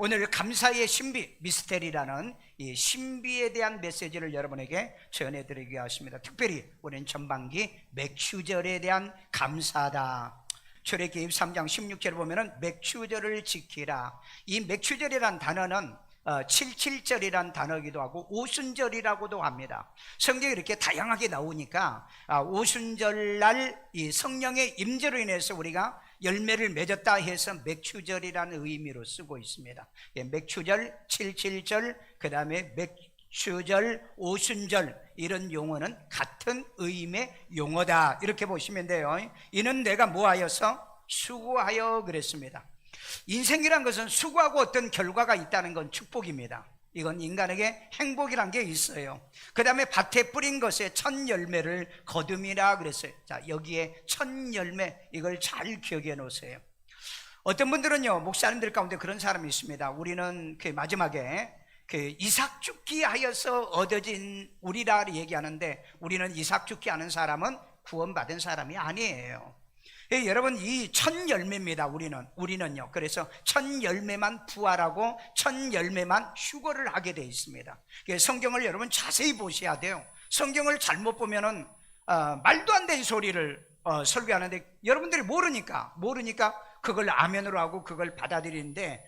오늘 감사의 신비, 미스테리라는 이 신비에 대한 메시지를 여러분에게 전해드리기 하십니다. 특별히 우리는 전반기 맥추절에 대한 감사다. 출애굽기 3장 16절에 보면은 맥추절을 지키라. 이 맥추절이란 단어는 77절이란 단어이기도 하고 오순절이라고도 합니다. 성경에 이렇게 다양하게 나오니까 오순절날 이 성령의 임재로 인해서 우리가 열매를 맺었다 해서 맥추절이라는 의미로 쓰고 있습니다. 맥추절, 77절, 그 다음에 맥추절, 오순절, 이런 용어는 같은 의미의 용어다, 이렇게 보시면 돼요. 이는 내가 뭐하여서? 수고하여 그랬습니다. 인생이란 것은 수고하고 어떤 결과가 있다는 건 축복입니다. 이건 인간에게 행복이란 게 있어요. 그 다음에 밭에 뿌린 것에 첫 열매를 거둠이라 그랬어요. 자, 여기에 첫 열매, 이걸 잘 기억해 놓으세요. 어떤 분들은요, 목사님들 가운데 그런 사람이 있습니다. 우리는 그 마지막에 그 이삭 죽기 하여서 얻어진 우리라 얘기하는데, 우리는 이삭 죽기 하는 사람은 구원받은 사람이 아니에요. 여러분, 이 첫 열매입니다. 우리는요. 그래서 첫 열매만 부활하고 첫 열매만 휴거를 하게 되어 있습니다. 성경을 여러분 자세히 보셔야 돼요. 성경을 잘못 보면은 말도 안 되는 소리를 설교하는데 여러분들이 모르니까 그걸 아멘으로 하고 그걸 받아들이는데,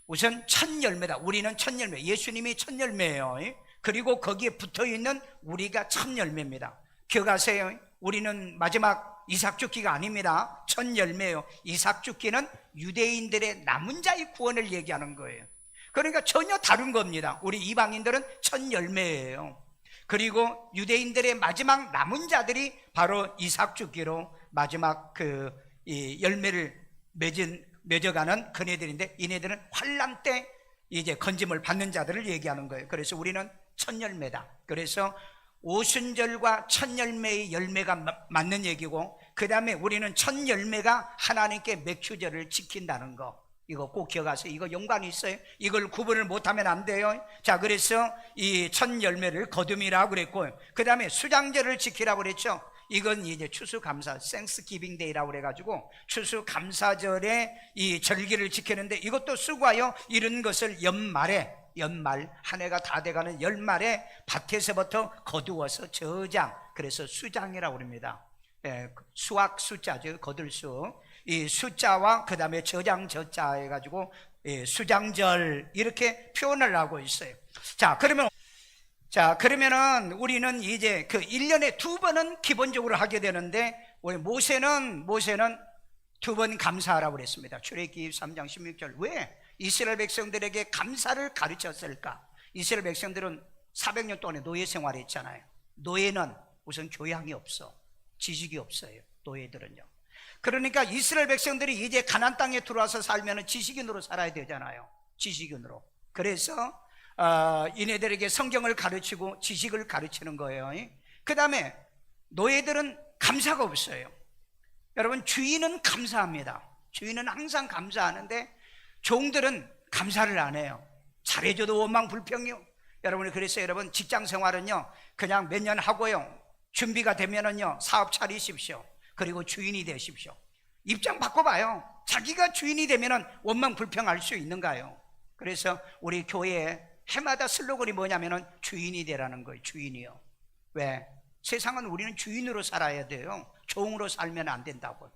우선 첫 열매다. 우리는 첫 열매, 예수님이 첫 열매예요. 그리고 거기에 붙어있는 우리가 첫 열매입니다. 기억하세요. 우리는 마지막 이삭 죽기가 아닙니다. 첫 열매예요. 이삭 죽기는 유대인들의 남은 자의 구원을 얘기하는 거예요. 그러니까 전혀 다른 겁니다. 우리 이방인들은 첫 열매예요. 그리고 유대인들의 마지막 남은 자들이 바로 이삭 죽기로 마지막 이 열매를 맺어가는 그네들인데, 이네들은 환난 때 이제 건짐을 받는 자들을 얘기하는 거예요. 그래서 우리는 첫 열매다. 그래서 오순절과 첫 열매의 열매가 맞는 얘기고, 그 다음에 우리는 첫 열매가 하나님께 맥추절을 지킨다는 거, 이거 꼭 기억하세요. 이거 연관이 있어요. 이걸 구분을 못하면 안 돼요. 자, 그래서 이 첫 열매를 거둠이라고 그랬고, 그 다음에 수장절을 지키라고 그랬죠. 이건 이제 추수감사, Thanksgiving Day라고 그래가지고 추수감사절에 이 절기를 지키는데, 이것도 수고하여 이런 것을 연말 한 해가 다 돼가는 연말에 밭에서부터 거두어서 저장, 그래서 수장이라고 합니다. 수학 숫자죠. 거둘 수, 이 숫자와 그 다음에 저장 저자 해가지고 수장절, 이렇게 표현을 하고 있어요. 그러면은 우리는 이제 그 1년에 2번은 기본적으로 하게 되는데, 우리 모세는 2번 감사하라고 그랬습니다. 출애굽기 3장 16절. 왜 이스라엘 백성들에게 감사를 가르쳤을까? 이스라엘 백성들은 400년 동안에 노예 생활했잖아요. 노예는 우선 교양이 없어, 지식이 없어요. 노예들은요. 그러니까 이스라엘 백성들이 이제 가나안 땅에 들어와서 살면 지식인으로 살아야 되잖아요. 지식인으로. 그래서 이네들에게 성경을 가르치고 지식을 가르치는 거예요. 그 다음에 노예들은 감사가 없어요. 여러분, 주인은 감사합니다. 주인은 항상 감사하는데 종들은 감사를 안 해요. 잘해줘도 원망불평이요. 여러분이 그래서 여러분 직장 생활은요, 그냥 몇 년 하고요, 준비가 되면은요 사업 차리십시오. 그리고 주인이 되십시오. 입장 바꿔봐요. 자기가 주인이 되면은 원망불평할 수 있는가요? 그래서 우리 교회에 해마다 슬로건이 뭐냐면은 주인이 되라는 거예요. 주인이요. 왜? 세상은 우리는 주인으로 살아야 돼요. 종으로 살면 안 된다고요.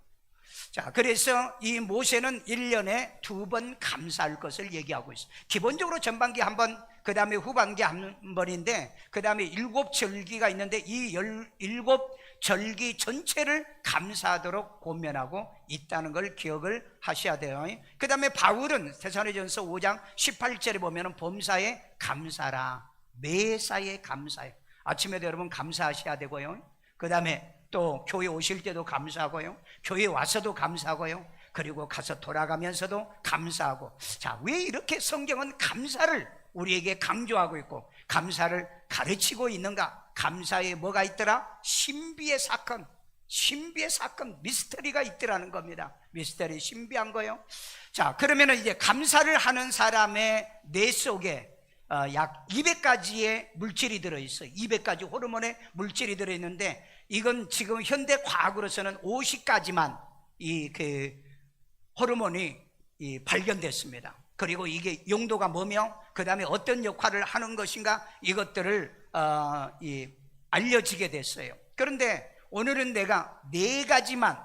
자, 그래서 이 모세는 1년에 2번 감사할 것을 얘기하고 있어요. 기본적으로 전반기 한 번, 그 다음에 후반기 한 번인데, 그 다음에 7절기가 있는데 이 7절기 전체를 감사하도록 권면하고 있다는 걸 기억을 하셔야 돼요. 그 다음에 바울은 데살로니가전서 5장 18절에 보면 범사에 감사라, 매사에 감사해. 아침에도 여러분 감사하셔야 되고요. 그 다음에 또 교회 오실 때도 감사하고요, 교회 와서도 감사하고요, 그리고 가서 돌아가면서도 감사하고. 자, 왜 이렇게 성경은 감사를 우리에게 강조하고 있고 감사를 가르치고 있는가? 감사에 뭐가 있더라? 신비의 사건, 미스터리가 있더라는 겁니다. 미스터리, 신비한 거요. 자, 그러면은 이제 감사를 하는 사람의 뇌 속에 약 200가지의 물질이 들어있어요. 200가지 호르몬의 물질이 들어있는데, 이건 지금 현대 과학으로서는 50가지만 이 호르몬이 발견됐습니다. 그리고 이게 용도가 뭐며 그 다음에 어떤 역할을 하는 것인가 이것들을 알려지게 됐어요. 그런데 오늘은 내가 네 가지만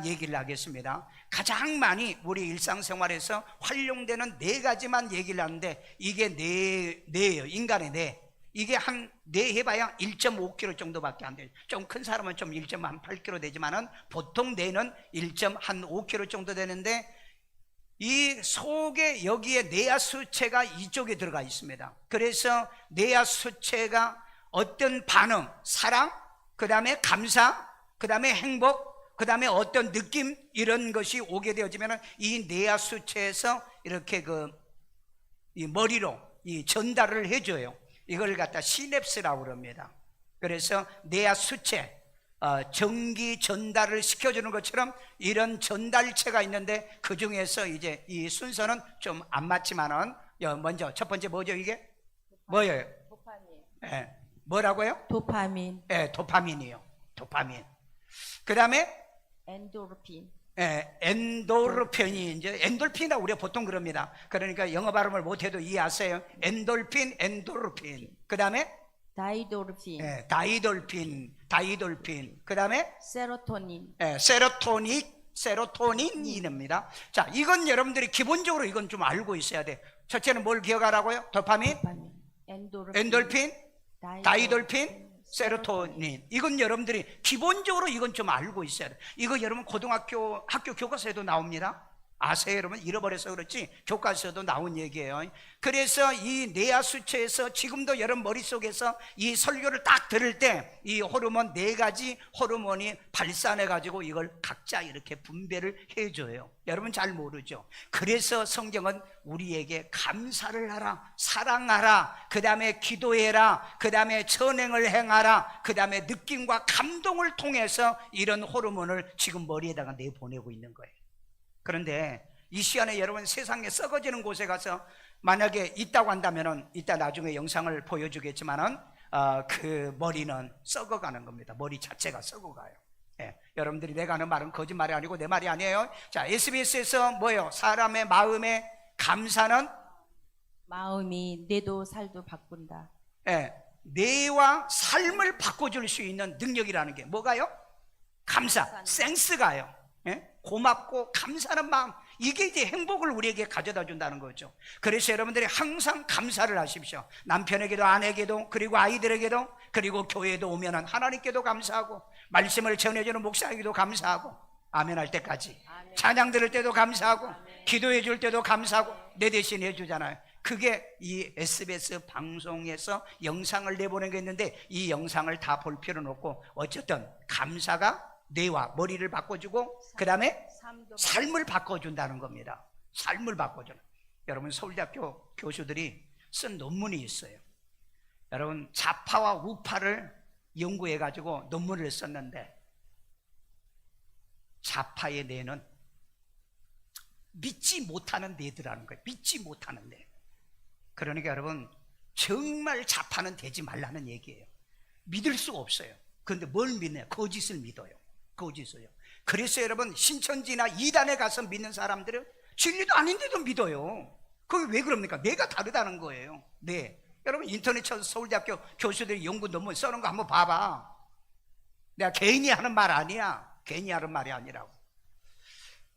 얘기를 하겠습니다. 가장 많이 우리 일상생활에서 활용되는 네 가지만 얘기를 하는데 이게 뇌예요. 인간의 뇌. 이게 한 뇌 해봐야 1.5kg 정도밖에 안 돼요. 좀 큰 사람은 좀 1.8kg 되지만은 보통 뇌는 1.5kg 정도 되는데 이 속에 여기에 뇌하 수체가 이쪽에 들어가 있습니다. 그래서 뇌하 수체가 어떤 반응, 사랑, 그 다음에 감사, 그 다음에 행복, 그 다음에 어떤 느낌 이런 것이 오게 되어지면 이 뇌하 수체에서 이렇게 이 머리로 이 전달을 해줘요. 이걸 갖다 시냅스라고 그럽니다. 그래서 뇌하 수체, 전기 전달을 시켜주는 것처럼 이런 전달체가 있는데 그 중에서 이제 이 순서는 좀 안 맞지만은 먼저 첫 번째 뭐죠 이게? 뭐예요? 도파민. 예, 뭐라고요? 도파민. 예, 도파민이요. 도파민. 그 다음에 엔도르핀. 엔도르핀이 이제 엔돌핀이라고 우리가 보통 그럽니다. 그러니까 영어 발음을 못해도 이해하세요. 엔돌핀, 엔도르핀. 그 다음에 다이도르핀. 다이돌핀. 그 다음에 세로토닌. 세로토닌입니다. 자, 이건 여러분들이 기본적으로 이건 좀 알고 있어야 돼. 첫째는 뭘 기억하라고요? 도파민, 엔돌핀, 다이돌핀, 세로토닌. 이건 여러분들이 기본적으로 이건 좀 알고 있어야 돼. 이거 여러분 고등학교 학교 교과서에도 나옵니다. 아세요 여러분? 잃어버려서 그렇지 교과서에도 나온 얘기예요. 그래서 이 뇌하 수체에서 지금도 여러분 머릿속에서 이 설교를 딱 들을 때 이 호르몬 네 가지 호르몬이 발산해 가지고 이걸 각자 이렇게 분배를 해줘요. 여러분 잘 모르죠? 그래서 성경은 우리에게 감사를 하라, 사랑하라, 그 다음에 기도해라, 그 다음에 선행을 행하라, 그 다음에 느낌과 감동을 통해서 이런 호르몬을 지금 머리에다가 내보내고 있는 거예요. 그런데 이 시간에 여러분 세상에 썩어지는 곳에 가서 만약에 있다고 한다면은 이따 나중에 영상을 보여주겠지만은 그 머리는 썩어가는 겁니다. 머리 자체가 썩어가요. 예, 여러분들이 내가 하는 말은 거짓말이 아니고 내 말이 아니에요. 자, SBS에서 뭐예요? 사람의 마음에 감사는 마음이 뇌도 살도 바꾼다. 예, 뇌와 삶을 바꿔줄 수 있는 능력이라는 게 뭐가요? 감사, 센스가요. 예? 고맙고 감사하는 마음, 이게 이제 행복을 우리에게 가져다 준다는 거죠. 그래서 여러분들이 항상 감사를 하십시오. 남편에게도 아내에게도 그리고 아이들에게도 그리고 교회에도 오면은 하나님께도 감사하고 말씀을 전해주는 목사에게도 감사하고 아멘 할 때까지 아멘. 찬양 들을 때도 감사하고 아멘. 기도해 줄 때도 감사하고 내 대신 해주잖아요. 그게 이 SBS 방송에서 영상을 내보낸 게 있는데 이 영상을 다 볼 필요는 없고 어쨌든 감사가 뇌와 머리를 바꿔주고 그 다음에 삶을 바꿔준다는 겁니다. 삶을 바꿔주는. 여러분 서울대학교 교수들이 쓴 논문이 있어요. 여러분 좌파와 우파를 연구해 가지고 논문을 썼는데 좌파의 뇌는 믿지 못하는 뇌더라는 거예요. 믿지 못하는 뇌. 그러니까 여러분 정말 좌파는 되지 말라는 얘기예요. 믿을 수가 없어요. 그런데 뭘 믿나요? 거짓을 믿어요. 거짓이에요. 그래서 여러분 신천지나 이단에 가서 믿는 사람들은 진리도 아닌데도 믿어요. 그게 왜 그럽니까? 뇌가 다르다는 거예요. 네. 여러분 인터넷 쳐서 서울대학교 교수들이 연구 논문 써놓은 거 한번 봐봐. 내가 개인이 하는 말 아니야. 괜히 하는 말이 아니라고.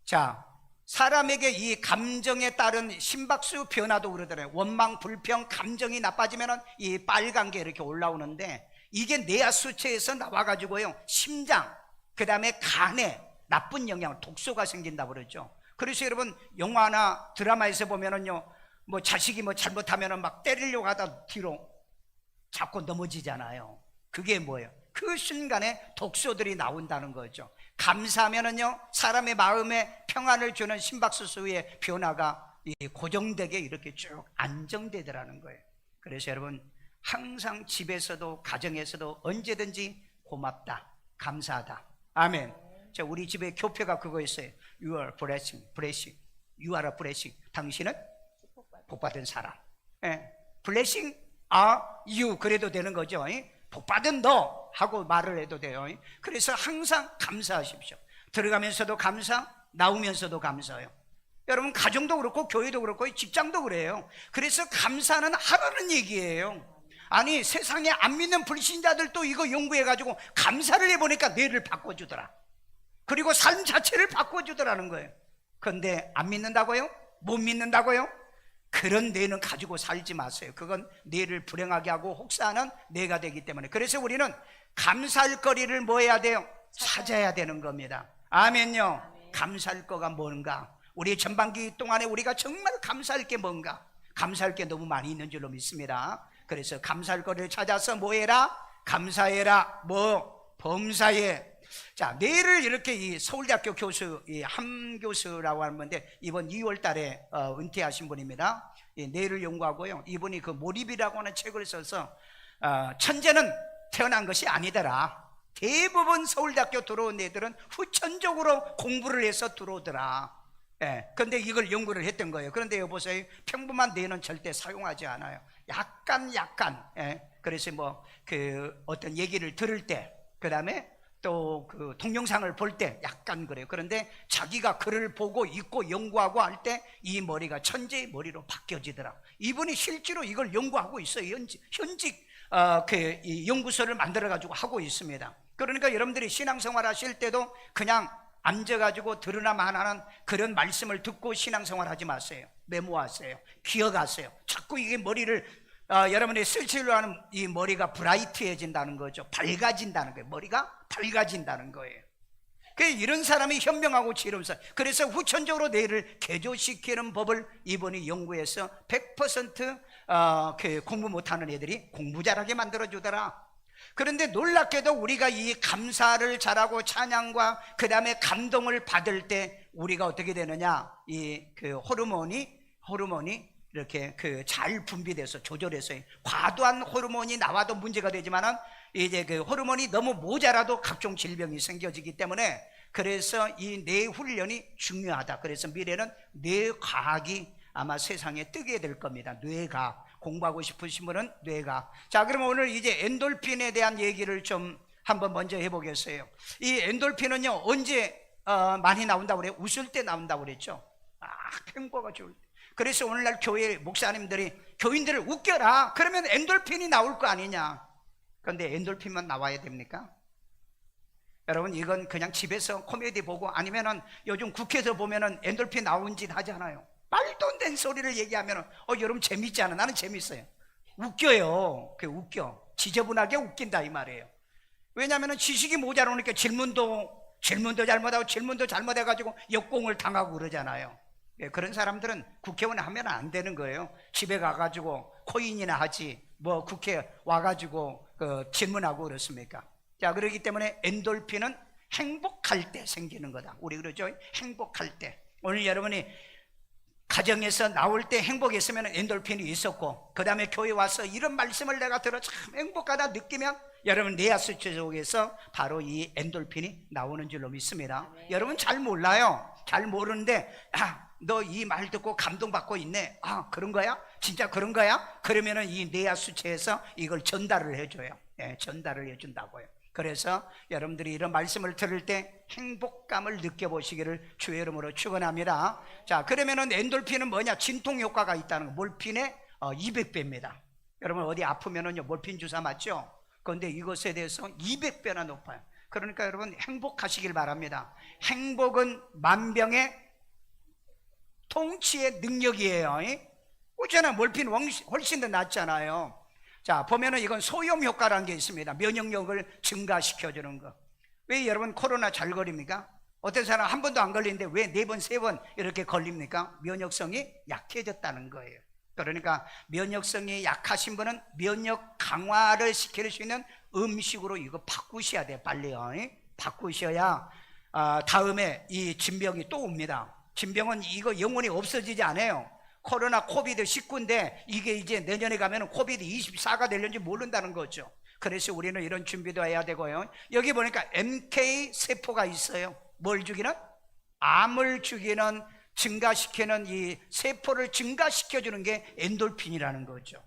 자, 사람에게 이 감정에 따른 심박수 변화도 그러더라고요. 원망, 불평, 감정이 나빠지면 이 빨간 게 이렇게 올라오는데 이게 뇌하 수체에서 나와가지고요 심장, 그 다음에 간에 나쁜 영향, 독소가 생긴다고 그러죠. 그래서 여러분 영화나 드라마에서 보면은요 뭐 자식이 뭐 잘못하면은 막 때리려고 하다 뒤로 자꾸 넘어지잖아요. 그게 뭐예요? 그 순간에 독소들이 나온다는 거죠. 감사하면은요 사람의 마음에 평안을 주는 심박수의 변화가 고정되게 이렇게 쭉 안정되더라는 거예요. 그래서 여러분 항상 집에서도 가정에서도 언제든지 고맙다, 감사하다. 아멘. 자, 우리 집에 교표가 그거 있어요. You are blessing. You are a blessing. 당신은 복받은 사람. 예. Blessing are you. 그래도 되는 거죠. 복받은 너 하고 말을 해도 돼요. 그래서 항상 감사하십시오. 들어가면서도 감사, 나오면서도 감사해요. 여러분 가정도 그렇고 교회도 그렇고 직장도 그래요. 그래서 감사는 하라는 얘기예요. 아니 세상에 안 믿는 불신자들도 이거 연구해가지고 감사를 해보니까 뇌를 바꿔주더라. 그리고 삶 자체를 바꿔주더라는 거예요. 그런데 안 믿는다고요? 못 믿는다고요? 그런 뇌는 가지고 살지 마세요. 그건 뇌를 불행하게 하고 혹사하는 뇌가 되기 때문에. 그래서 우리는 감사할 거리를 뭐 해야 돼요? 찾아야 되는 겁니다. 아멘요. 감사할 거가 뭔가, 우리 전반기 동안에 우리가 정말 감사할 게 뭔가, 감사할 게 너무 많이 있는 줄로 믿습니다. 그래서 감사할 거리를 찾아서 뭐 해라? 감사해라. 뭐? 범사에. 자, 뇌를 이렇게 이 서울대학교 교수, 이 함교수라고 하는 건데, 이번 2월 달에 은퇴하신 분입니다. 이 뇌를 연구하고요. 이분이 그 몰입이라고 하는 책을 써서 천재는 태어난 것이 아니더라. 대부분 서울대학교 들어온 애들은 후천적으로 공부를 해서 들어오더라. 예, 근데 이걸 연구를 했던 거예요. 그런데 여보세요, 평범한 뇌는 절대 사용하지 않아요. 약간 예, 그래서 뭐 그 어떤 얘기를 들을 때, 그 다음에 또 그 동영상을 볼 때 약간 그래요. 그런데 자기가 글을 보고 읽고 연구하고 할 때 이 머리가 천재의 머리로 바뀌어지더라. 이분이 실제로 이걸 연구하고 있어요. 현직 이 연구소를 만들어 가지고 하고 있습니다. 그러니까 여러분들이 신앙생활 하실 때도 그냥 앉아가지고 들으나 마나는 그런 말씀을 듣고 신앙생활 하지 마세요. 메모하세요. 기억하세요. 자꾸 이게 머리를 여러분이 쓸칠로 하는 이 머리가 브라이트해진다는 거죠. 밝아진다는 거예요. 머리가 밝아진다는 거예요. 이런 사람이 현명하고 지혜로운 사람. 그래서 후천적으로 뇌를 개조시키는 법을 이번에 연구해서 100% 공부 못하는 애들이 공부 잘하게 만들어주더라. 그런데 놀랍게도 우리가 이 감사를 잘하고 찬양과 그 다음에 감동을 받을 때 우리가 어떻게 되느냐, 이 그 호르몬이 이렇게 잘 분비돼서 조절해서, 과도한 호르몬이 나와도 문제가 되지만은 이제 그 호르몬이 너무 모자라도 각종 질병이 생겨지기 때문에, 그래서 이 뇌 훈련이 중요하다. 그래서 미래는 뇌과학이 아마 세상에 뜨게 될 겁니다. 뇌과학. 공부하고 싶으신 분은 뇌과학. 자, 그러면 오늘 이제 엔돌핀에 대한 얘기를 좀 한번 먼저 해보겠어요. 이 엔돌핀은요, 언제 많이 나온다고 그래요? 웃을 때 나온다고 그랬죠. 행복가 좋을 때. 그래서 오늘날 교회 목사님들이 교인들을 웃겨라, 그러면 엔돌핀이 나올 거 아니냐. 그런데 엔돌핀만 나와야 됩니까? 여러분, 이건 그냥 집에서 코미디 보고, 아니면은 요즘 국회에서 보면은 엔돌핀 나온 짓 하잖아요. 말도 안 되는 소리를 얘기하면은 여러분 재밌지 않아? 나는 재밌어요. 웃겨요. 웃겨. 지저분하게 웃긴다 이 말이에요. 왜냐하면 지식이 모자라니까 질문도 잘못하고 질문도 잘못해가지고 역공을 당하고 그러잖아요. 예, 그런 사람들은 국회의원 하면 안 되는 거예요. 집에 가가지고 코인이나 하지 뭐 국회 와가지고 질문하고 그렇습니까? 자, 그렇기 때문에 엔돌핀은 행복할 때 생기는 거다. 우리 그러죠? 행복할 때. 오늘 여러분이 가정에서 나올 때 행복했으면 엔돌핀이 있었고, 그 다음에 교회 와서 이런 말씀을 내가 들어 참 행복하다 느끼면 여러분 뇌하수체 속에서 바로 이 엔돌핀이 나오는 줄로 믿습니다. 네. 여러분 잘 몰라요. 잘 모르는데 너 이 말 듣고 감동받고 있네. 그런 거야? 진짜 그런 거야? 그러면은 이 뇌하수체에서 이걸 전달을 해줘요. 예, 전달을 해준다고요. 그래서 여러분들이 이런 말씀을 들을 때 행복감을 느껴보시기를 주의 이름으로 축원합니다. 자, 그러면은 엔돌핀은 뭐냐? 진통 효과가 있다는 거. 몰핀의 200배입니다. 여러분 어디 아프면은요 몰핀 주사 맞죠? 그런데 이것에 대해서 200배나 높아요. 그러니까 여러분 행복하시길 바랍니다. 행복은 만병의 통치의 능력이에요. 그렇잖아요. 몰핀 훨씬 더 낫잖아요. 자, 보면은 이건 소염 효과라는 게 있습니다. 면역력을 증가시켜주는 거. 왜 여러분 코로나 잘 걸립니까? 어떤 사람 한 번도 안 걸리는데 왜 4번, 3번 이렇게 걸립니까? 면역성이 약해졌다는 거예요. 그러니까 면역성이 약하신 분은 면역 강화를 시킬 수 있는 음식으로 이거 바꾸셔야 돼요. 빨리요. 바꾸셔야 다음에 이 진병이 또 옵니다. 진병은 이거 영원히 없어지지 않아요. 코로나 코비드 19인데 이게 이제 내년에 가면 코비드 24가 되려는지 모른다는 거죠. 그래서 우리는 이런 준비도 해야 되고요. 여기 보니까 MK 세포가 있어요. 뭘 죽이는? 암을 죽이는, 증가시키는 이 세포를 증가시켜주는 게 엔돌핀이라는 거죠.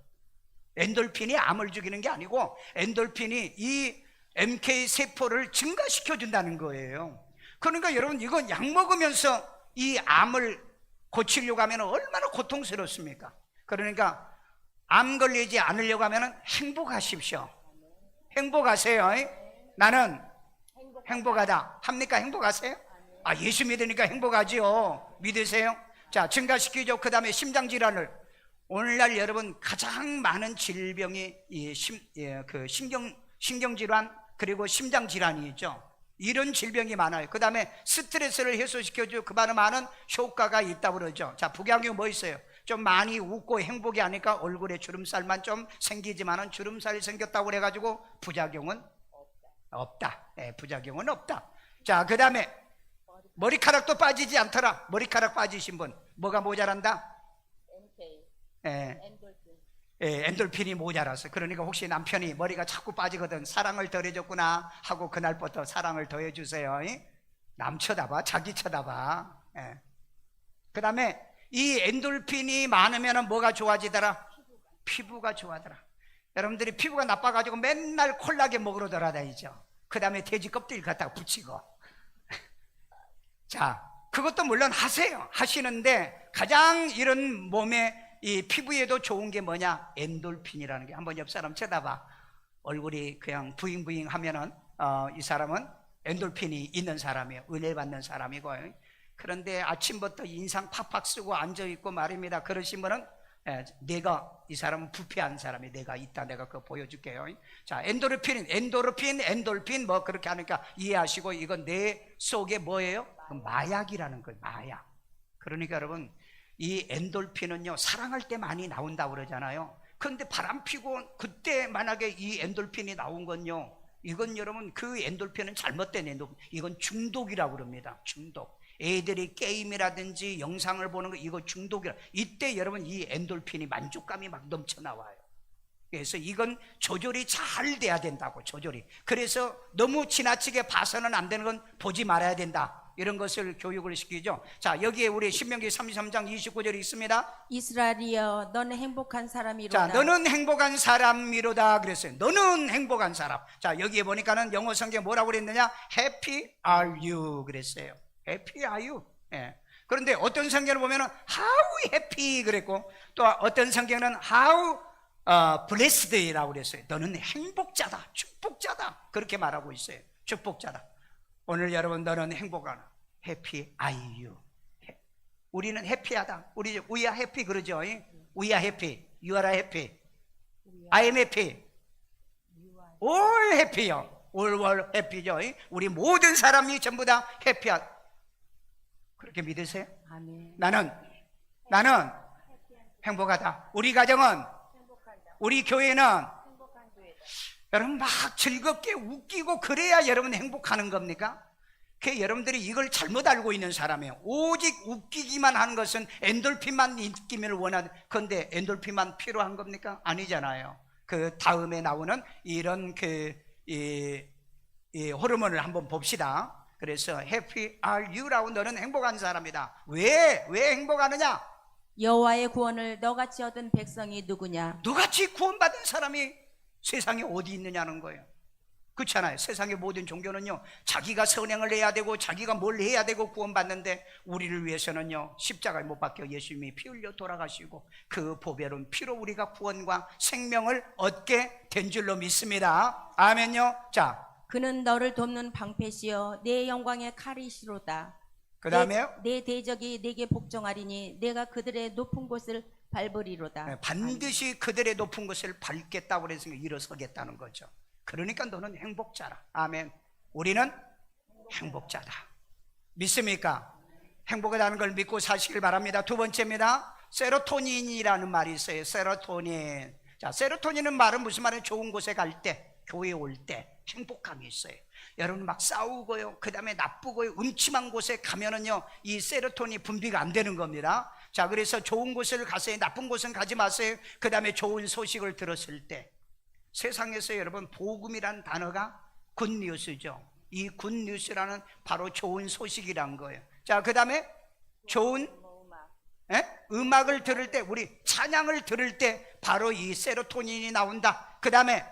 엔돌핀이 암을 죽이는 게 아니고 엔돌핀이 이 MK 세포를 증가시켜준다는 거예요. 그러니까 여러분 이건 약 먹으면서 이 암을 고치려고 하면 얼마나 고통스럽습니까? 그러니까 암 걸리지 않으려고 하면 행복하십시오. 행복하세요. 나는 행복하다 합니까? 행복하세요? 아, 예수 믿으니까 행복하지요. 믿으세요? 자, 증가시키죠. 그 다음에 심장질환을, 오늘날 여러분 가장 많은 질병이 신경질환 그리고 심장질환이 있죠. 이런 질병이 많아요. 그 다음에 스트레스를 해소시켜주고 그 많은 효과가 있다고 그러죠. 자, 부작용이 뭐 있어요? 좀 많이 웃고 행복이 하니까 얼굴에 주름살만 좀 생기지만은 주름살이 생겼다고 그래가지고 부작용은 없다. 네, 부작용은 없다. 자, 그 다음에 머리카락도 빠지지 않더라. 머리카락 빠지신 분 뭐가 모자란다? 엔돌핀이 모자라서. 그러니까 혹시 남편이 머리가 자꾸 빠지거든, 사랑을 덜해줬구나 하고 그날부터 사랑을 더해주세요. 남 쳐다봐, 자기 쳐다봐. 그 다음에 이 엔돌핀이 많으면 뭐가 좋아지더라? 피부가 좋아하더라. 여러분들이 피부가 나빠가지고 맨날 콜라겐 먹으러 돌아다니죠. 그 다음에 돼지 껍질 갖다가 붙이고. 자, 그것도 물론 하시는데 가장 이런 몸에 이 피부에도 좋은 게 뭐냐? 엔돌핀이라는 게. 한번 옆 사람 쳐다봐. 얼굴이 그냥 부잉부잉 하면은 이 사람은 엔돌핀이 있는 사람이에요. 은혜 받는 사람이고. 그런데 아침부터 인상 팍팍 쓰고 앉아있고 말입니다. 그러신 분은 이 사람은 부패한 사람이 내가 있다. 내가 그거 보여줄게요. 자, 엔도르핀 뭐 그렇게 하니까 이해하시고, 이건 내 속에 뭐예요? 마약이라는 거예요. 마약. 그러니까 여러분, 이 엔돌핀은요 사랑할 때 많이 나온다고 그러잖아요. 그런데 바람 피고 그때 만약에 이 엔돌핀이 나온 건요, 이건 여러분 그 엔돌핀은 잘못된 엔돌핀, 이건 중독이라고 그럽니다. 중독. 애들이 게임이라든지 영상을 보는 거, 이거 중독이라. 이때 여러분 이 엔돌핀이 만족감이 막 넘쳐나와요. 그래서 이건 조절이 잘 돼야 된다고. 조절이. 그래서 너무 지나치게 봐서는 안 되는 건 보지 말아야 된다, 이런 것을 교육을 시키죠. 자, 여기에 우리 신명기 33장 29절이 있습니다. 이스라엘이여 너는 행복한 사람이로다. 자, 너는 행복한 사람이로다 그랬어요. 너는 행복한 사람. 자, 여기에 보니까는 영어 성경에 뭐라고 그랬느냐? Happy are you 그랬어요. Happy are you. 그런데 어떤 성경을 보면은 How happy 그랬고, 또 어떤 성경은 How blessed이라고 그랬어요. 너는 행복자다, 축복자다, 그렇게 말하고 있어요. 축복자다. 오늘 여러분, 너는 행복하나? Happy are you. 우리는 해피하다. we are happy 그러죠. We are happy. You are happy. I am happy. All happy요. All happy죠. 우리 모든 사람이 전부 다 해피하다. 그렇게 믿으세요? 아멘. 나는 행복하다. 우리 가정은, 우리 교회는 여러분 막 즐겁게 웃기고 그래야 여러분 행복하는 겁니까? 그 여러분들이 이걸 잘못 알고 있는 사람이에요. 오직 웃기기만 하는 것은 엔돌핀만 느끼면 원하는 건데, 엔돌핀만 필요한 겁니까? 아니잖아요. 그 다음에 나오는 이런 이 호르몬을 한번 봅시다. 그래서 Happy are you라고, 너는 행복한 사람이다. 왜 행복하느냐? 여호와의 구원을 너같이 얻은 백성이 누구냐? 너같이 구원받은 사람이 세상에 어디 있느냐는 거예요. 그렇잖아요. 세상의 모든 종교는요 자기가 선행을 해야 되고 자기가 뭘 해야 되고 구원받는데, 우리를 위해서는요 십자가에 못 박혀 예수님이 피 흘려 돌아가시고 그 보배로운 피로 우리가 구원과 생명을 얻게 된 줄로 믿습니다. 아멘요. 자, 그는 너를 돕는 방패시여 내 영광의 칼이시로다. 그 다음에요, 내 대적이 내게 복종하리니 내가 그들의 높은 곳을 밟으리로다. 반드시 그들의 높은 곳을 밟겠다고 그래서 일어서겠다는 거죠. 그러니까 너는 행복자라. 아멘. 우리는 행복자다. 믿습니까? 행복하다는 걸 믿고 사시길 바랍니다. 두 번째입니다. 세로토닌이라는 말이 있어요. 세로토닌. 자, 세로토닌은 말은 무슨 말이에요? 좋은 곳에 갈 때, 교회 올 때 행복감이 있어요. 여러분 막 싸우고요, 그 다음에 나쁘고요, 음침한 곳에 가면은요 이 세로토닌이 분비가 안 되는 겁니다. 자, 그래서 좋은 곳을 가세요. 나쁜 곳은 가지 마세요. 그 다음에 좋은 소식을 들었을 때, 세상에서 여러분 복음이라는 단어가 굿뉴스죠. 이 굿뉴스라는 바로 좋은 소식이란 거예요. 자, 그 다음에 좋은 음악을 들을 때, 우리 찬양을 들을 때 바로 이 세로토닌이 나온다. 그 다음에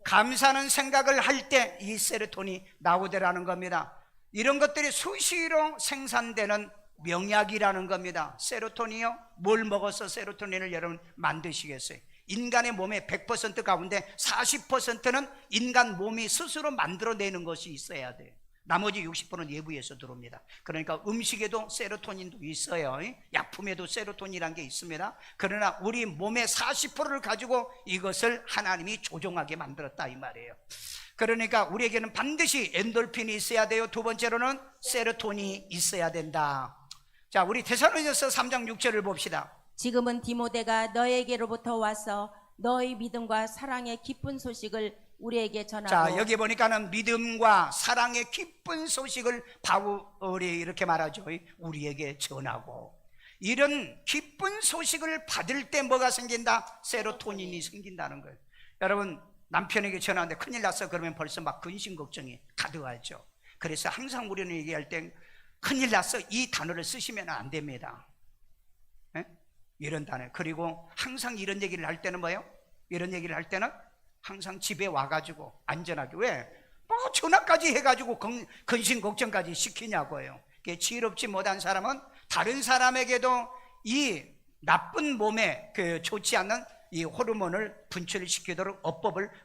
감사하는 생각을 할 때 이 세로토닌이 나오더라는 겁니다. 이런 것들이 수시로 생산되는 명약이라는 겁니다. 세로토닌이요? 뭘 먹어서 세로토닌을 여러분 만드시겠어요? 인간의 몸의 100% 가운데 40%는 인간 몸이 스스로 만들어내는 것이 있어야 돼요. 나머지 60%는 외부에서 들어옵니다. 그러니까 음식에도 세로토닌도 있어요. 약품에도 세로토닌이라는 게 있습니다. 그러나 우리 몸의 40%를 가지고 이것을 하나님이 조종하게 만들었다 이 말이에요. 그러니까 우리에게는 반드시 엔돌핀이 있어야 돼요. 두 번째로는 세로토닌이 있어야 된다. 자, 우리 데살로니가서 3장 6절을 봅시다. 지금은 디모데가 너에게로부터 와서 너의 믿음과 사랑의 기쁜 소식을 우리에게 전하고. 자, 여기 보니까는 믿음과 사랑의 기쁜 소식을 바울이 이렇게 말하죠. 우리에게 전하고. 이런 기쁜 소식을 받을 때 뭐가 생긴다? 세로토닌이 생긴다는 거예요. 여러분, 남편에게 전화하는데 큰일 났어 그러면 벌써 막 근심 걱정이 가득하죠. 그래서 항상 우리는 얘기할 때 큰일 났어 이 단어를 쓰시면 안 됩니다. 에? 이런 단어. 그리고 항상 이런 얘기를 할 때는 뭐예요? 이런 얘기를 할 때는 항상 집에 와가지고 안전하게. 왜? 뭐 전화까지 해가지고 근심 걱정까지 시키냐고요. 지혜롭지 못한 사람은 다른 사람에게도 이 나쁜 몸에 좋지 않는 이 호르몬을 분출시키도록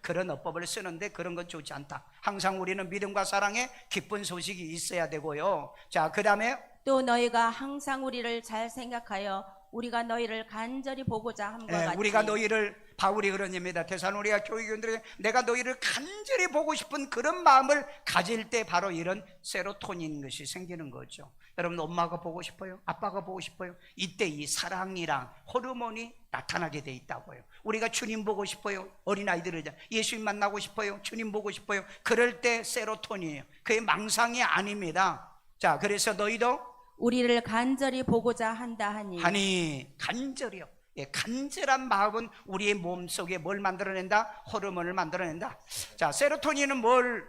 그런 어법을 쓰는데 그런 건 좋지 않다. 항상 우리는 믿음과 사랑에 기쁜 소식이 있어야 되고요. 자, 그 다음에 또 너희가 항상 우리를 잘 생각하여 우리가 너희를 간절히 보고자 함과 같이. 우리가 너희를, 바울이 그런 얘기입니다. 데살로니가 교회교인들에게 내가 너희를 간절히 보고 싶은 그런 마음을 가질 때 바로 이런 세로토닌 것이 생기는 거죠. 여러분, 엄마가 보고 싶어요? 아빠가 보고 싶어요? 이때 이 사랑이랑 호르몬이 나타나게 돼 있다고요. 우리가 주님 보고 싶어요? 어린아이들은 예수님 만나고 싶어요? 주님 보고 싶어요? 그럴 때 세로토닌이에요. 그게 망상이 아닙니다. 자, 그래서 너희도 우리를 간절히 보고자 한다 하니. 간절히요. 예, 간절한 마음은 우리의 몸속에 뭘 만들어낸다? 호르몬을 만들어낸다. 자, 세로토닌은 뭘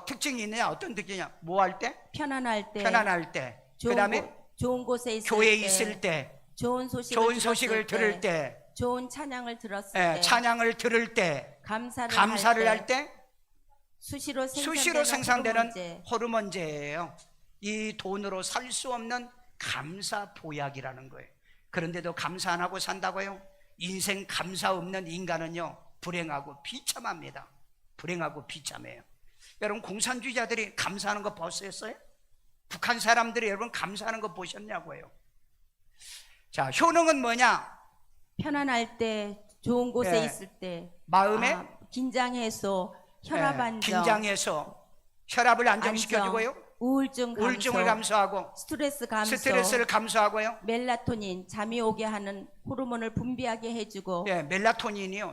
특징이 있느냐? 어떤 특징이냐? 뭐 할 때? 편안할 때. 그 다음에 좋은 곳에 있을 교회에 때. 있을 때, 좋은 소식을 들을 때, 좋은 찬양을 들었을 예, 때. 찬양을 들을 때, 감사를 할 때, 수시로 생산되는 호르몬제. 호르몬제예요. 이 돈으로 살 수 없는 감사 보약이라는 거예요. 그런데도 감사 안 하고 산다고요? 인생 감사 없는 인간은요, 불행하고 비참합니다. 불행하고 비참해요. 여러분, 공산주의자들이 감사하는 거 보셨어요? 북한 사람들이 여러분 감사하는 거 보셨냐고요? 자, 효능은 뭐냐? 편안할 때, 좋은 곳에 예, 있을 때, 마음에 긴장해서 혈압 안정, 긴장해서 혈압을 안정시켜주고요, 우울증을 감소하고, 스트레스를 감소하고요. 멜라토닌, 잠이 오게 하는 호르몬을 분비하게 해주고. 예, 멜라토닌이요.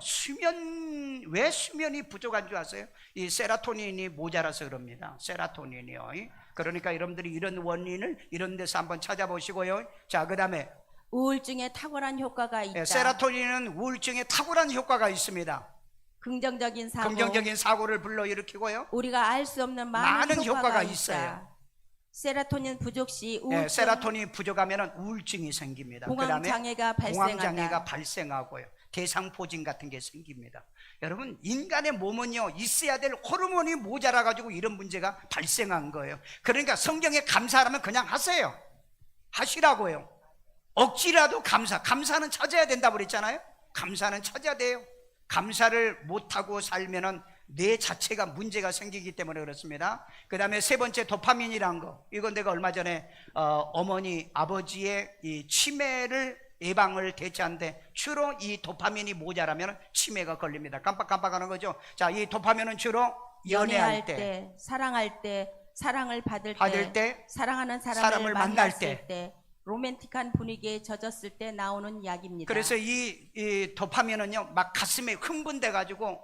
왜 수면이 부족한 줄 아세요? 이 세라토닌이 모자라서 그럽니다. 세라토닌이요. 그러니까 여러분들이 이런 원인을 이런 데서 한번 찾아보시고요. 자, 그 다음에 우울증에 탁월한 효과가 있다. 세라토닌은 우울증에 탁월한 효과가 있습니다. 긍정적인 사고를 불러일으키고요. 우리가 알 수 없는 많은 효과가 있어요. 세라토닌 부족 시 우울증, 세라토닌 부족하면 우울증이 생깁니다. 공황장애가 공황장애가 발생하고요. 대상포진 같은 게 생깁니다. 여러분, 인간의 몸은요, 있어야 될 호르몬이 모자라 가지고 이런 문제가 발생한 거예요. 그러니까 성경에 감사하면 그냥 하세요. 하시라고요. 억지라도 감사는 찾아야 된다고 그랬잖아요. 감사는 찾아야 돼요. 감사를 못하고 살면은 뇌 자체가 문제가 생기기 때문에 그렇습니다. 그 다음에 세 번째, 도파민이란 거. 이건 내가 얼마 전에 어머니, 아버지의 이 치매를 예방을 대체하는데 주로 이 도파민이 모자라면 치매가 걸립니다. 깜빡깜빡하는 거죠. 자, 이 도파민은 주로 연애할 때, 사랑할 때, 사랑을 받을 때, 사랑하는 사람을 만날 때, 로맨틱한 분위기에 젖었을 때 나오는 약입니다. 그래서 이 도파민은요, 막 가슴에 흥분돼 가지고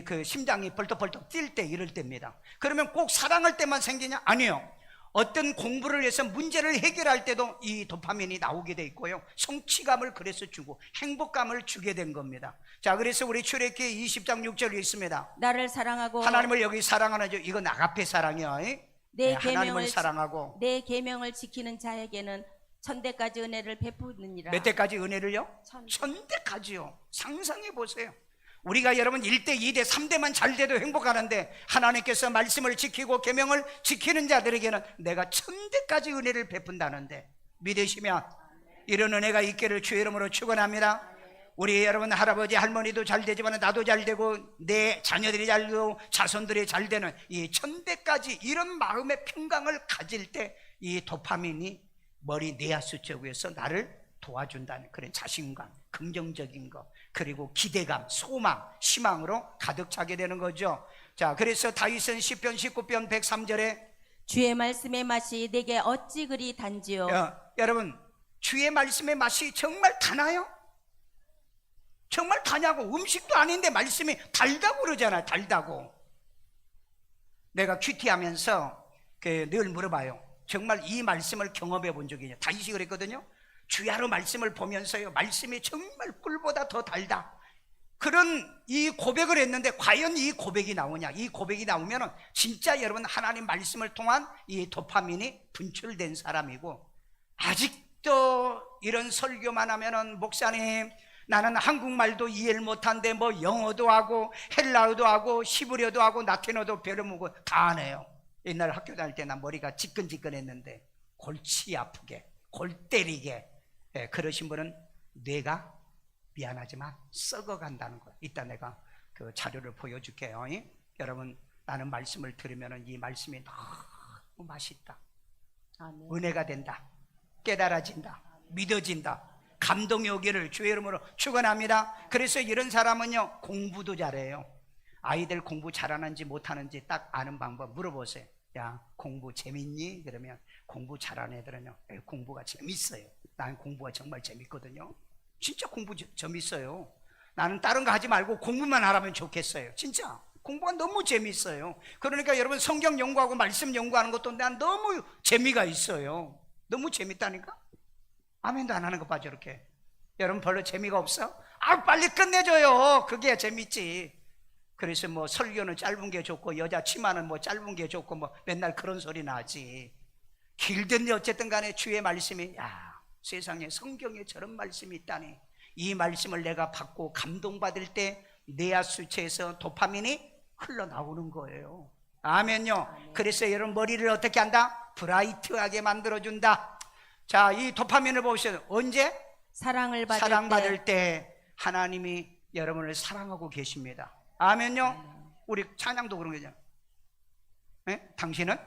그 심장이 벌떡벌떡 뛸 때 이럴 때입니다. 그러면 꼭 사랑할 때만 생기냐? 아니요. 어떤 공부를 해서 문제를 해결할 때도 이 도파민이 나오게 돼 있고요. 성취감을 그래서 주고 행복감을 주게 된 겁니다. 자, 그래서 우리 출애굽기 20장 6절에 있습니다. 나를 사랑하고 하나님을 여기 사랑하는 이건 아가페 사랑이요. 하나님을 사랑하고 내 계명을 지키는 자에게는 천대까지 은혜를 베푸느니라. 몇 대까지 은혜를요? 천대까지요. 상상해 보세요. 우리가 여러분 1대, 2대, 3대만 잘 돼도 행복하는데 하나님께서 말씀을 지키고 계명을 지키는 자들에게는 내가 1000대까지 은혜를 베푼다는데 믿으시면 이런 은혜가 있기를 주의 이름으로 축원합니다. 우리 여러분 할아버지 할머니도 잘 되지만 나도 잘 되고 내 자녀들이 잘 되고 자손들이 잘 되는 이 1000대까지 이런 마음의 평강을 가질 때 이 도파민이 머리 뇌하수 쪽에서 나를 도와준다는 그런 자신감, 긍정적인 것, 그리고 기대감, 소망, 희망으로 가득 차게 되는 거죠. 자, 그래서 다윗은 시편 19편 103절에 주의 말씀의 맛이 내게 어찌 그리 단지요. 여러분 주의 말씀의 맛이 정말 다나요? 정말 다냐고. 음식도 아닌데 말씀이 달다고 그러잖아요. 달다고. 내가 큐티하면서 늘 물어봐요. 정말 이 말씀을 경험해 본 적이 있냐. 다윗이 그랬거든요. 주야로 말씀을 보면서요, 말씀이 정말 꿀보다 더 달다, 그런 이 고백을 했는데 과연 이 고백이 나오냐. 이 고백이 나오면 진짜 여러분 하나님 말씀을 통한 이 도파민이 분출된 사람이고, 아직도 이런 설교만 하면은 목사님 나는 한국말도 이해를 못한데 뭐 영어도 하고 헬라어도 하고 히브리어도 하고 라틴어도 배려먹고 다 하네요. 옛날 학교 다닐 때 나 머리가 지끈지끈했는데 골치 아프게 골 때리게 그러신 분은 뇌가 미안하지만 썩어간다는 거예요. 이따 내가 그 자료를 보여줄게요. 여러분 나는 말씀을 들으면 이 말씀이 너무 맛있다, 아멘. 은혜가 된다, 깨달아진다, 믿어진다, 감동이 오기를 주의 이름으로 축원합니다. 그래서 이런 사람은요 공부도 잘해요. 아이들 공부 잘하는지 못하는지 딱 아는 방법 물어보세요. 야 공부 재밌니? 그러면 공부 잘하는 애들은요 공부가 재밌어요. 난 공부가 정말 재밌거든요. 진짜 공부 재밌어요. 나는 다른 거 하지 말고 공부만 하라면 좋겠어요. 진짜 공부가 너무 재밌어요. 그러니까 여러분 성경 연구하고 말씀 연구하는 것도 난 너무 재미가 있어요. 너무 재밌다니까. 아멘도 안 하는 것 봐 저렇게. 여러분 별로 재미가 없어? 아 빨리 끝내줘요. 그게 재밌지. 그래서 뭐 설교는 짧은 게 좋고 여자 치마는 뭐 짧은 게 좋고 뭐 맨날 그런 소리 나지. 길든지 어쨌든 간에 주의 말씀이, 야 세상에 성경에 저런 말씀이 있다니. 이 말씀을 내가 받고 감동받을 때 뇌하수체에서 도파민이 흘러나오는 거예요. 아멘요. 아멘. 그래서 여러분 머리를 어떻게 한다? 브라이트하게 만들어준다. 자, 이 도파민을 보시죠. 언제? 사랑받을 때 하나님이 여러분을 사랑하고 계십니다. 아멘요. 우리 찬양도 그런 거죠. 네? 당신은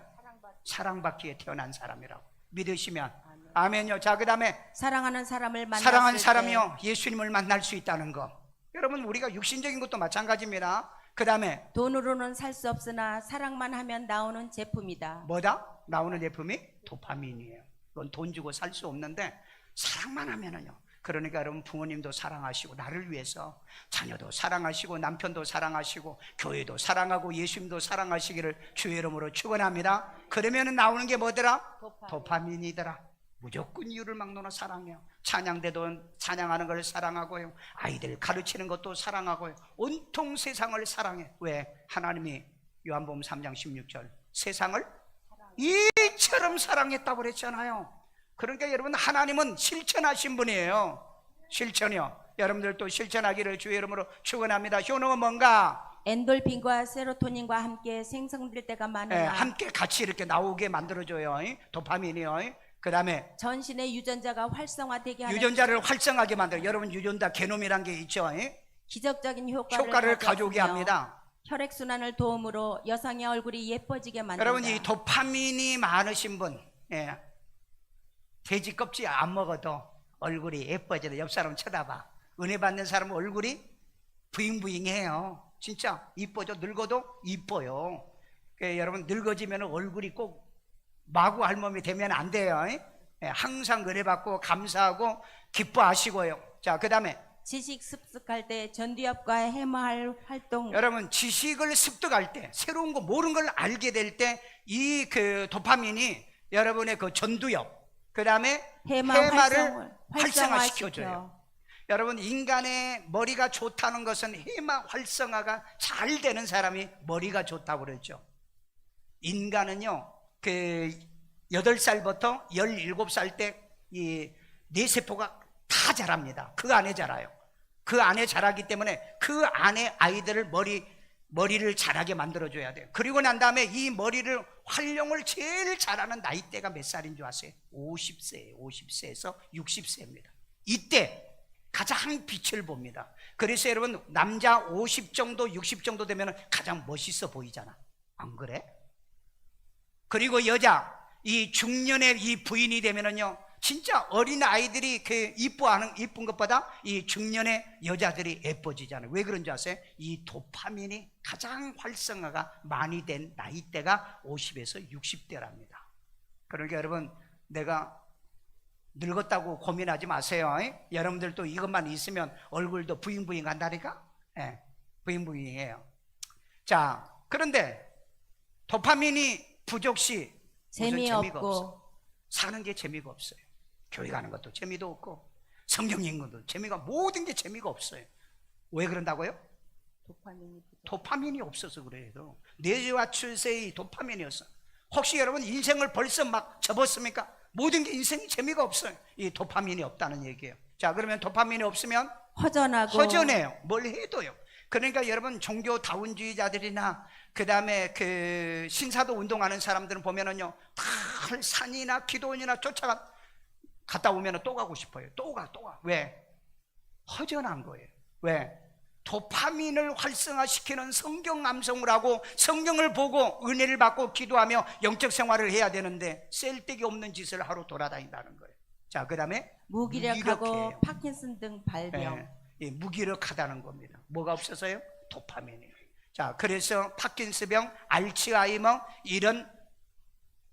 사랑받기에 태어난 사람이라고 믿으시면 아멘요. 자, 그 다음에 사랑하는 사람이요 예수님을 만날 수 있다는 거. 여러분 우리가 육신적인 것도 마찬가지입니다. 그 다음에 돈으로는 살 수 없으나 사랑만 하면 나오는 제품이다. 뭐다? 나오는 제품이 도파민이에요. 그건 돈 주고 살 수 없는데 사랑만 하면은요. 그러니까 여러분 부모님도 사랑하시고 나를 위해서 자녀도 사랑하시고 남편도 사랑하시고 교회도 사랑하고 예수님도 사랑하시기를 주의 이름으로 축원합니다. 그러면 나오는 게 뭐더라? 도파민이더라. 무조건 이유를 막론하 사랑해요. 찬양대도 찬양하는 걸 사랑하고요, 아이들 가르치는 것도 사랑하고요, 온통 세상을 사랑해. 왜? 하나님이 요한복음 3장 16절 세상을 이처럼 사랑했다고 그랬잖아요. 그러니까 여러분 하나님은 실천하신 분이에요. 실천이요. 여러분들도 실천하기를 주의 이름으로 축원합니다. 효능은 뭔가? 엔돌핀과 세로토닌과 함께 생성될 때가 많으나 함께 같이 이렇게 나오게 만들어줘요. 도파민이요. 그 다음에 전신의 유전자가 활성화되게 하는 유전자를 활성하게 만들어요. 여러분 유전자 게놈이란 게 있죠. 기적적인 효과를 가져오게 합니다. 혈액순환을 도움으로 여성의 얼굴이 예뻐지게 만든다. 여러분 이 도파민이 많으신 분, 돼지 껍질 안 먹어도 얼굴이 예뻐져요. 옆 사람 쳐다봐. 은혜 받는 사람은 얼굴이 부잉부잉해요. 진짜 이뻐져. 늙어도 이뻐요. 여러분 늙어지면 얼굴이 꼭 마구 할멈이 되면 안 돼요. 항상 은혜 받고 감사하고 기뻐하시고요. 자, 그 다음에 지식 습득할 때 전두엽과 해마할 활동. 여러분 지식을 습득할 때 새로운 거 모르는 걸 알게 될 때 이 그 도파민이 여러분의 그 전두엽 그 다음에 해마를 활성화시켜줘요. 여러분 인간의 머리가 좋다는 것은 해마 활성화가 잘 되는 사람이 머리가 좋다고 그러죠. 인간은요 그 8살부터 17살 때 이 뇌세포가 다 자랍니다. 그 안에 자라요. 그 안에 자라기 때문에 그 안에 아이들을 머리를 자라게 만들어줘야 돼요. 그리고 난 다음에 이 머리를 활용을 제일 잘하는 나이대가 몇 살인 줄 아세요? 50세예요. 50세에서 60세입니다. 이때 가장 빛을 봅니다. 그래서 여러분, 남자 50 정도 60 정도 되면 가장 멋있어 보이잖아. 안 그래? 그리고 여자 이 중년의 이 부인이 되면은요, 진짜 어린 아이들이 그 이쁜 것보다 이 중년의 여자들이 예뻐지잖아요. 왜 그런지 아세요? 이 도파민이 가장 활성화가 많이 된 나이대가 50에서 60대랍니다. 그러니까 여러분, 내가 늙었다고 고민하지 마세요. 여러분들도 이것만 있으면 얼굴도 부잉부잉 한다니까? 예, 부잉부잉해요. 자, 그런데 도파민이 부족 시 재미가 없어. 사는 게 재미가 없어요. 교회 가는 것도 재미도 없고, 성경 읽는 것도 재미가, 모든 게 재미가 없어요. 왜 그런다고요? 도파민이 없어서 그래요. 뇌와 출세의 도파민이었어. 혹시 여러분 인생을 벌써 막 접었습니까? 모든 게 인생이 재미가 없어요. 이 도파민이 없다는 얘기예요. 자, 그러면 도파민이 없으면 허전해요. 뭘 해도요. 그러니까 여러분, 종교다운주의자들이나 그 다음에 그 신사도 운동하는 사람들은 보면은요, 다 산이나 기도원이나 갔다 오면 또 가고 싶어요. 또 가. 왜? 허전한 거예요. 왜? 도파민을 활성화시키는 성경 암송을 하고 성경을 보고 은혜를 받고 기도하며 영적 생활을 해야 되는데 쓸데기 없는 짓을 하러 돌아다닌다는 거예요. 자, 그 다음에 무기력하고 파킨슨 등 발병. 예, 무기력하다는 겁니다. 뭐가 없어서요? 도파민이에요. 자, 그래서 파킨스병, 알츠하이머, 이런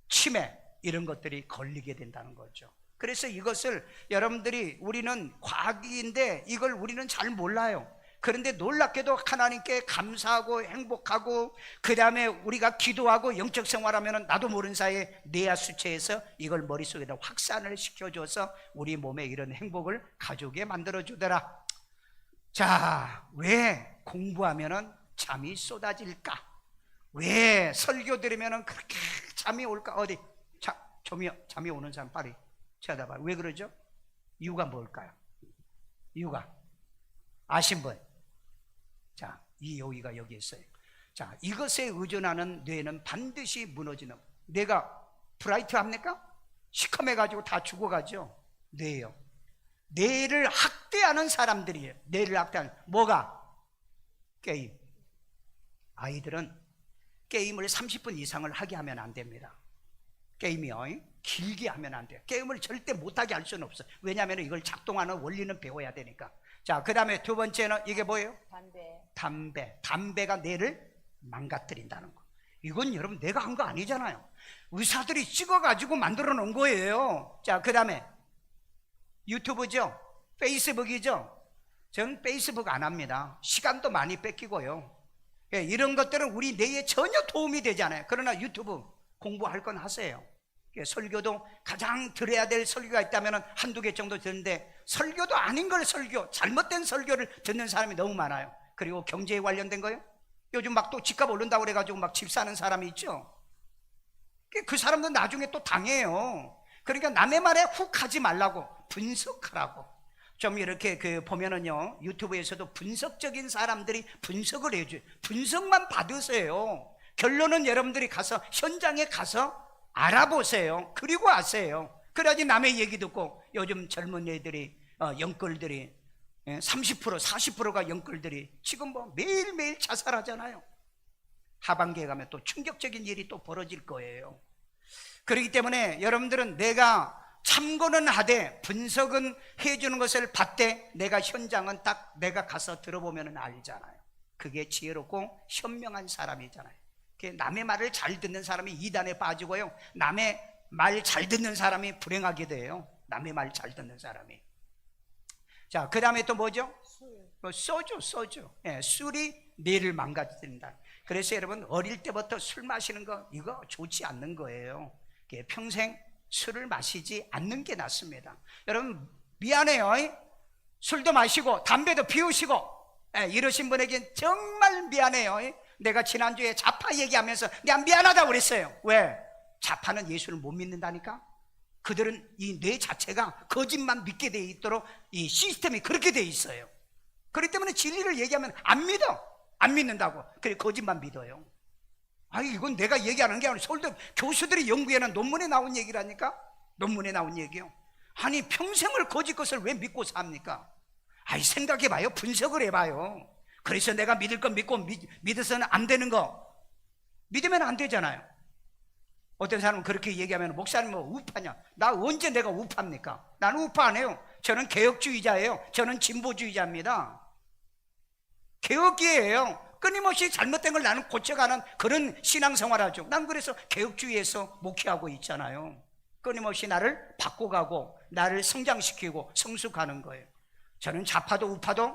치매, 이런 것들이 걸리게 된다는 거죠. 그래서 이것을 여러분들이, 우리는 과학인데 이걸 우리는 잘 몰라요. 그런데 놀랍게도 하나님께 감사하고 행복하고 그 다음에 우리가 기도하고 영적 생활하면 나도 모르는 사이에 뇌하 수체에서 이걸 머릿속에다 확산을 시켜줘서 우리 몸에 이런 행복을 가져오게 만들어주더라. 자, 왜 공부하면 잠이 쏟아질까? 왜 설교 들으면 그렇게 잠이 올까? 어디? 잠이 오는 사람 빨리 쳐다봐요. 왜 그러죠? 이유가 뭘까요? 이유가 아신 분? 자, 이 여기가 여기 있어요. 자, 이것에 의존하는 뇌는 반드시 무너지는. 뇌가 브라이트 합니까? 시커매가지고 다 죽어가죠. 뇌예요. 뇌를 학대하는 사람들이에요. 뇌를 학대하는. 뭐가? 게임. 아이들은 게임을 30분 이상을 하게 하면 안 됩니다. 게임이요, 길게 하면 안 돼요. 게임을 절대 못하게 할 수는 없어요. 왜냐하면 이걸 작동하는 원리는 배워야 되니까. 자, 그 다음에 두 번째는 이게 뭐예요? 담배가 뇌를 망가뜨린다는 거. 이건 여러분 내가 한 거 아니잖아요. 의사들이 찍어가지고 만들어 놓은 거예요. 자, 그 다음에 유튜브죠, 페이스북이죠. 전 페이스북 안 합니다. 시간도 많이 뺏기고요. 이런 것들은 우리 뇌에 전혀 도움이 되지 않아요. 그러나 유튜브 공부할 건 하세요. 설교도 가장 들어야 될 설교가 있다면 한두 개 정도 듣는데, 설교도 아닌 걸 잘못된 설교를 듣는 사람이 너무 많아요. 그리고 경제에 관련된 거요. 요즘 막 또 집값 오른다고 그래가지고 막 집 사는 사람이 있죠. 그 사람도 나중에 또 당해요. 그러니까 남의 말에 훅 하지 말라고, 분석하라고. 좀 이렇게 보면은요, 유튜브에서도 분석적인 사람들이 분석을 해줘요. 분석만 받으세요. 결론은 여러분들이 가서 현장에 가서 알아보세요. 그리고 아세요. 그래야지 남의 얘기 듣고. 요즘 젊은 애들이 영끌들이 30% 40%가 영끌들이 지금 뭐 매일매일 자살하잖아요. 하반기에 가면 또 충격적인 일이 또 벌어질 거예요. 그렇기 때문에 여러분들은 내가 참고는 하되 분석은 해주는 것을 받되, 내가 현장은 딱 내가 가서 들어보면 알잖아요. 그게 지혜롭고 현명한 사람이잖아요. 남의 말을 잘 듣는 사람이 이단에 빠지고요, 남의 말 잘 듣는 사람이 불행하게 돼요. 남의 말 잘 듣는 사람이. 자, 그 다음에 또 뭐죠? 소주. 술이 뇌를 망가뜨린다. 그래서 여러분, 어릴 때부터 술 마시는 거, 이거 좋지 않는 거예요. 평생 술을 마시지 않는 게 낫습니다. 여러분, 미안해요. 술도 마시고 담배도 피우시고 이러신 분에겐 정말 미안해요. 내가 지난주에 좌파 얘기하면서 내가 미안하다고 그랬어요. 왜? 좌파는 예수를 못 믿는다니까. 그들은 이 뇌 자체가 거짓만 믿게 돼 있도록 이 시스템이 그렇게 돼 있어요. 그렇기 때문에 진리를 얘기하면 안 믿어. 안 믿는다고. 그래 거짓말 믿어요. 아니 이건 내가 얘기하는 게 아니라 서울대 교수들이 연구해낸 논문에 나온 얘기라니까. 논문에 나온 얘기요. 아니 평생을 거짓 것을 왜 믿고 삽니까? 아니 생각해봐요. 분석을 해봐요. 그래서 내가 믿을 건 믿고 믿어서는 안 되는 거 믿으면 안 되잖아요. 어떤 사람은 그렇게 얘기하면 목사님 뭐 우파냐? 나 언제 내가 우파입니까? 나는 우파 안 해요. 저는 개혁주의자예요. 저는 진보주의자입니다. 개혁기예요. 끊임없이 잘못된 걸 나는 고쳐가는 그런 신앙생활하죠. 난 그래서 개혁주의에서 목회하고 있잖아요. 끊임없이 나를 바꿔가고 나를 성장시키고 성숙하는 거예요. 저는 좌파도 우파도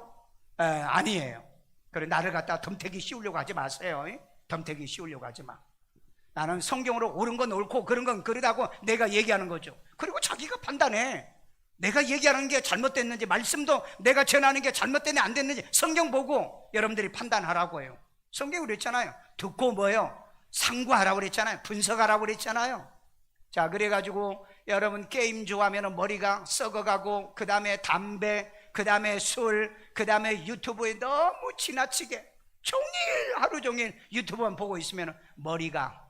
아니에요. 그래 나를 갖다 덤태기 씌우려고 하지 마세요. 덤태기 씌우려고 하지 마. 나는 성경으로 옳은 건 옳고 그런 건 그러다고 내가 얘기하는 거죠. 그리고 자기가 판단해. 내가 얘기하는 게 잘못됐는지, 말씀도 내가 전하는 게 잘못됐는지 안 됐는지 성경 보고 여러분들이 판단하라고 해요. 성경이 그랬잖아요. 듣고 뭐예요? 상고하라고 그랬잖아요. 분석하라고 그랬잖아요. 자, 그래가지고 여러분 게임 좋아하면 머리가 썩어가고, 그 다음에 담배, 그 다음에 술, 그 다음에 유튜브에 너무 지나치게 종일 하루 종일 유튜브만 보고 있으면 머리가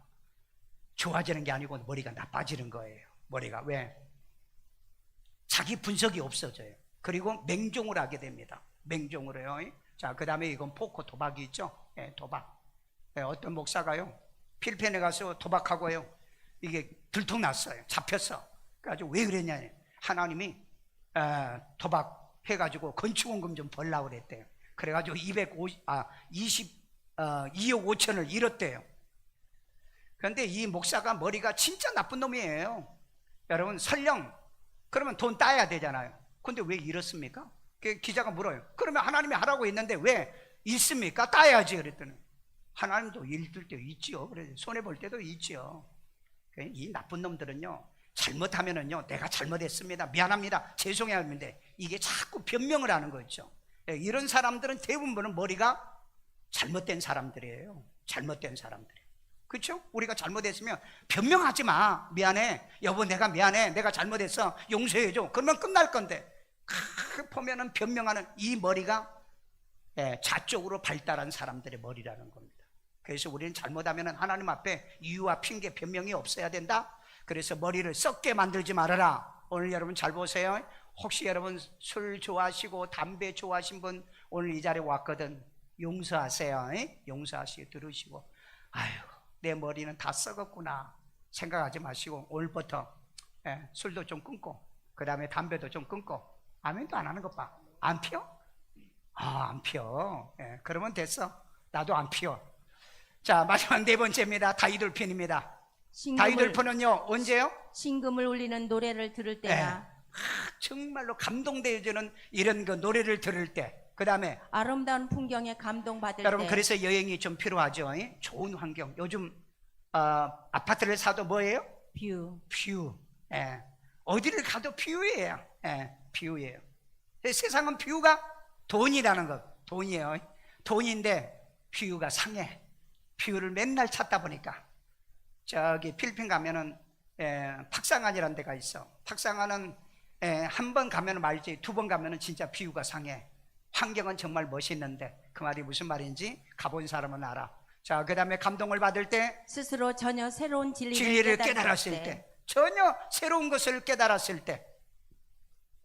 좋아지는 게 아니고 머리가 나빠지는 거예요. 머리가 왜? 자기 분석이 없어져요. 그리고 맹종을 하게 됩니다. 맹종으로요. 자, 그 다음에 이건 포커 도박이 있죠. 도박. 어떤 목사가요 필리핀에 가서 도박하고요 이게 들통났어요. 잡혔어. 그래가지고 왜 그랬냐, 하나님이 도박 해가지고 건축원금 좀 벌라고 그랬대요. 그래가지고 22억 5천을 잃었대요. 그런데 이 목사가 머리가 진짜 나쁜 놈이에요. 여러분 설령 그러면 돈 따야 되잖아요. 근데 왜 잃었습니까? 기자가 물어요. 그러면 하나님이 하라고 했는데 왜 잃습니까? 따야지. 그랬더니 하나님도 잃을 때 있지요. 그래 손해볼 때도 있지요. 이 나쁜 놈들은요 잘못하면은요 내가 잘못했습니다, 미안합니다, 죄송해야 하는데 이게 자꾸 변명을 하는 거 있죠. 이런 사람들은 대부분은 머리가 잘못된 사람들이에요. 잘못된 사람들이에요. 그렇죠? 우리가 잘못했으면 변명하지 마. 미안해 여보, 내가 미안해, 내가 잘못했어, 용서해줘. 그러면 끝날 건데 보면은 변명하는 이 머리가 좌쪽으로 발달한 사람들의 머리라는 겁니다. 그래서 우리는 잘못하면 하나님 앞에 이유와 핑계 변명이 없어야 된다. 그래서 머리를 썩게 만들지 말아라. 오늘 여러분 잘 보세요. 혹시 여러분 술 좋아하시고 담배 좋아하신 분 오늘 이 자리에 왔거든. 용서하세요. 용서하시고 들으시고, 아유 내 머리는 다 썩었구나 생각하지 마시고 오늘부터 술도 좀 끊고 그 다음에 담배도 좀 끊고. 아멘도 안 하는 것 봐. 안 피워? 안 피워. 그러면 됐어. 나도 안 피워. 자, 마지막 네 번째입니다. 다이돌핀입니다. 다이돌핀은요 언제요? 신금을 울리는 노래를 들을 때나 정말로 감동되어지는 이런 그 노래를 들을 때, 그 다음에 아름다운 풍경에 감동받을 여러분 때. 그래서 여행이 좀 필요하죠. 좋은 환경. 요즘 아파트를 사도 뭐예요? 뷰. 어디를 가도 뷰예요. 뷰예요. 세상은 뷰가 돈이라는 것. 돈이에요. 돈인데 뷰가 상해. 뷰를 맨날 찾다 보니까 저기 필리핀 가면은 팍상안이라는 데가 있어. 팍상안은 한 번 가면은 말지 두 번 가면은 진짜 뷰가 상해. 환경은 정말 멋있는데 그 말이 무슨 말인지 가본 사람은 알아. 자, 그 다음에 감동을 받을 때 스스로 전혀 새로운 진리를 깨달았을 때, 전혀 새로운 것을 깨달았을 때,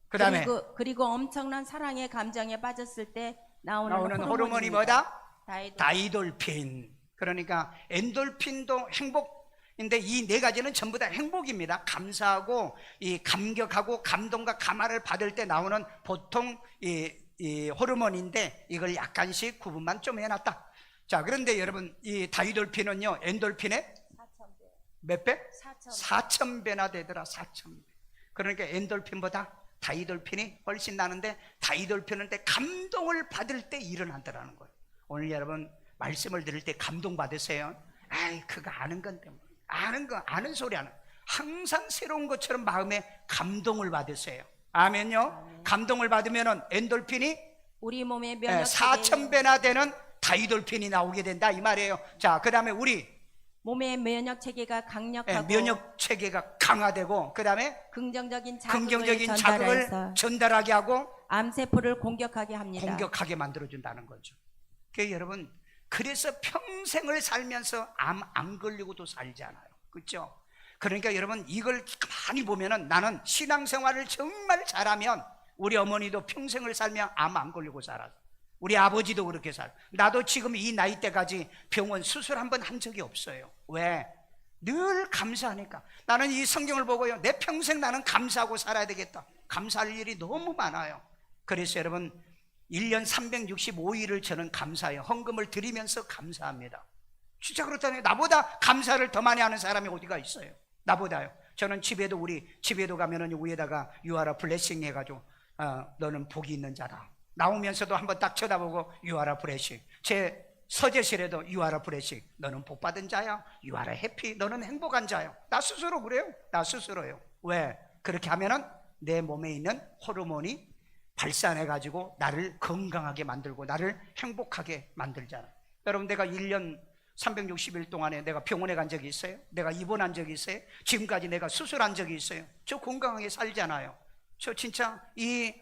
그 다음에 그리고 엄청난 사랑의 감정에 빠졌을 때 나오는 호르몬이 뭐다? 다이돌핀. 다이돌핀. 그러니까 엔돌핀도 행복인데 이 네 가지는 전부 다 행복입니다. 감사하고 이 감격하고 감동과 감화를 받을 때 나오는 보통 이 호르몬인데 이걸 약간씩 구분만 좀 해놨다. 자, 그런데 여러분 이 다이돌핀은요 엔돌핀의 4,000배. 몇 배? 4,000배. 4,000배나 되더라. 4,000배. 그러니까 엔돌핀보다 다이돌핀이 훨씬 나는데, 다이돌핀은 때 감동을 받을 때 일어난다라는 거예요. 오늘 여러분 말씀을 들을 때 감동 받으세요. 아이 그거 아는 건데 뭐. 아는 소리 하는. 항상 새로운 것처럼 마음에 감동을 받으세요. 아멘요. 감동을 받으면은 엔돌핀이 우리 몸의 면역 4,000배나 되는 다이돌핀이 나오게 된다 이 말이에요. 자, 그 다음에 우리 몸의 면역 체계가 강력하고 면역 체계가 강화되고 그다음에 긍정적인 긍정적인 자극을 자극을 전달하게 하고 암세포를 공격하게 합니다. 공격하게 만들어준다는 거죠. 그러니까 여러분, 그래서 평생을 살면서 암 안 걸리고도 살잖아요. 그렇죠? 그러니까 여러분, 이걸 많이 보면은 나는 신앙생활을 정말 잘하면 우리 어머니도 평생을 살면 암 안 걸리고 살았어. 우리 아버지도 그렇게 살. 나도 지금 이 나이 때까지 병원 수술 한 번 한 적이 없어요. 왜? 늘 감사하니까. 나는 이 성경을 보고요, 내 평생 나는 감사하고 살아야 되겠다. 감사할 일이 너무 많아요. 그래서 여러분, 1년 365일을 저는 감사해요. 헌금을 드리면서 감사합니다. 진짜 그렇다네요. 나보다 감사를 더 많이 하는 사람이 어디가 있어요? 나보다요. 저는 집에도, 우리 집에도 가면은 위에다가 You are a blessing 해가지고 너는 복이 있는 자다. 나오면서도 한번 딱 쳐다보고 You are a blessing. 제 서재실에도 You are a blessing. 너는 복받은 자야. You are a happy. 너는 행복한 자야. 나 스스로 그래요. 나 스스로요. 왜? 그렇게 하면은 내 몸에 있는 호르몬이 발산해가지고 나를 건강하게 만들고 나를 행복하게 만들잖아요. 여러분, 내가 1년 360일 동안에 내가 병원에 간 적이 있어요? 내가 입원한 적이 있어요? 지금까지 내가 수술한 적이 있어요? 저 건강하게 살잖아요. 저 진짜 이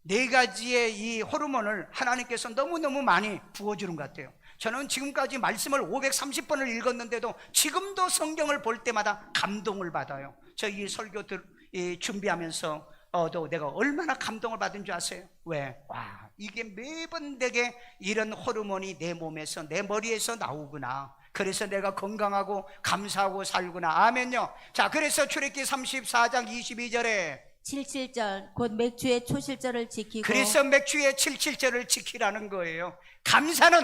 네 가지의 이 호르몬을 하나님께서 너무너무 많이 부어주는 것 같아요. 저는 지금까지 말씀을 530번을 읽었는데도 지금도 성경을 볼 때마다 감동을 받아요. 저 이 설교 준비하면서 또 내가 얼마나 감동을 받은 줄 아세요? 왜? 와, 이게 매번 내게 이런 호르몬이 내 몸에서, 내 머리에서 나오구나. 그래서 내가 건강하고 감사하고 살구나. 아멘요. 자, 그래서 출애굽기 34장 22절에 77절 곧 맥주의 초실절을 지키고, 그래서 맥주의 77절을 지키라는 거예요. 감사는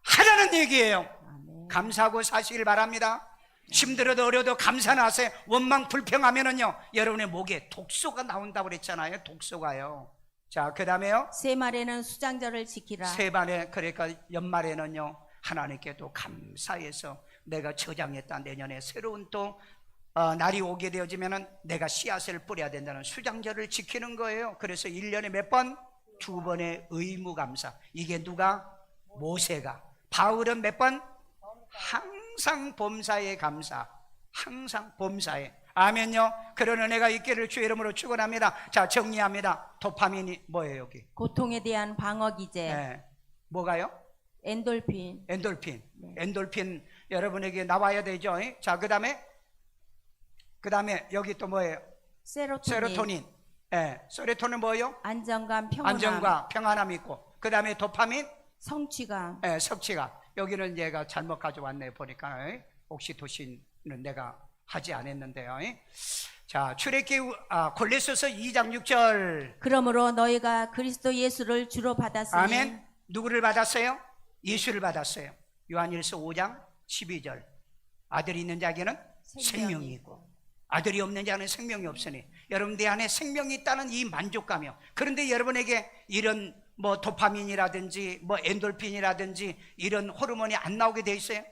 하라는 얘기예요. 아멘. 감사하고 사시길 바랍니다. 힘들어도 어려도 감사는 하세요. 원망 불평하면은요, 여러분의 목에 독소가 나온다고 그랬잖아요. 독소가요. 자, 그 다음에요, 새말에는 수장절을 지키라. 세반에, 그러니까 연말에는요, 하나님께 또 감사해서 내가 저장했다 내년에 새로운 또 날이 오게 되어지면은 내가 씨앗을 뿌려야 된다는 수장절을 지키는 거예요. 그래서 1년에 몇 번? 2번의 의무감사. 이게 누가? 모세가. 바울은 몇 번? 항상 범사에 감사. 항상 범사에. 아멘요. 그런 은혜가 있기를 주의 이름으로 축원합니다. 자, 정리합니다. 도파민이 뭐예요? 여기 고통에 대한 방어 기제. 네. 뭐가요? 엔돌핀. 엔돌핀. 네. 엔돌핀 여러분에게 나와야 되죠. 자, 그 다음에 여기 또 뭐예요? 세로토닌. 세로토닌 뭐예요? 안정감, 평온함. 안정과 평안함이 있고, 그 다음에 도파민, 성취감. 성취감. 여기는 얘가 잘못 가져왔네요. 보니까 옥시토신은 내가 하지 않았는데요. 자, 출애굽기 골로새서 2장 6절. 그러므로 너희가 그리스도 예수를 주로 받았으니. 아멘. 누구를 받았어요? 예수를 받았어요. 요한일서 5장 12절. 아들이 있는 자에게는 생명이 있고 아들이 없는 자는 생명이 없으니, 여러분 내 안에 생명이 있다는 이 만족감이요. 그런데 여러분에게 이런 뭐 도파민이라든지 뭐 엔돌핀이라든지 이런 호르몬이 안 나오게 돼 있어요.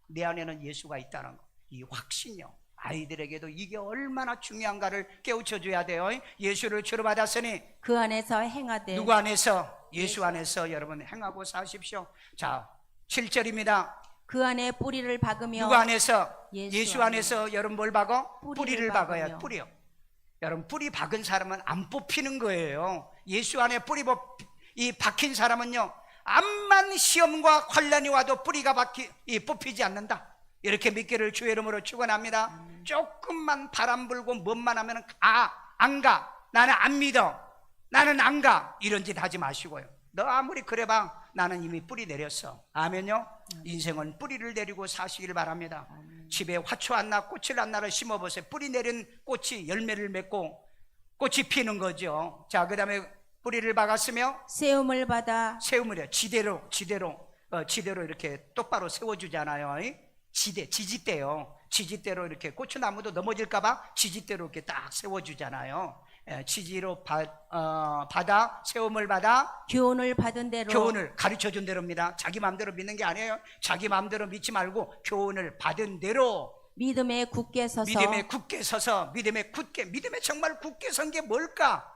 내 안에는 예수가 있다는 거, 이 확신이요. 아이들에게도 이게 얼마나 중요한가를 깨우쳐 줘야 돼요. 예수를 주로 받았으니 그 안에서 행하되. 누구 안에서? 예수 안에서 여러분 행하고 사십시오. 자, 7절입니다. 그 안에 뿌리를 박으며. 누구 안에서? 예수 예수 안에서 여러분 뭘 박어? 뿌리를 박아야. 박으며. 뿌리요. 여러분 뿌리 박은 사람은 안 뽑히는 거예요. 예수 안에 뿌리 이 박힌 사람은요, 암만 시험과 환란이 와도 뿌리가 뽑히지 않는다. 이렇게 믿기를 주의 이름으로 축원합니다. 조금만 바람 불고 뭔만 하면은 안 가. 나는 안 믿어. 나는 안 가. 이런 짓 하지 마시고요. 너 아무리 그래봐, 나는 이미 뿌리 내렸어. 아멘요. 인생은 뿌리를 내리고 사시길 바랍니다. 집에 화초 안 나, 꽃을 안 나를 심어보세요. 뿌리 내린 꽃이 열매를 맺고 꽃이 피는 거죠. 자, 그 다음에 뿌리를 박았으며 세움을 받아. 세움을요. 지대로 이렇게 똑바로 세워주잖아요. 지지대요. 지지대로 이렇게 고추나무도 넘어질까봐 지지대로 이렇게 딱 세워주잖아요. 지지로 받아, 세움을 받아, 교훈을 받은 대로. 교훈을 가르쳐준 대로입니다. 자기 마음대로 믿는 게 아니에요. 자기 마음대로 믿지 말고 교훈을 받은 대로 믿음에 굳게 서서. 믿음에 굳게 서서, 믿음에 정말 굳게 선 게 뭘까?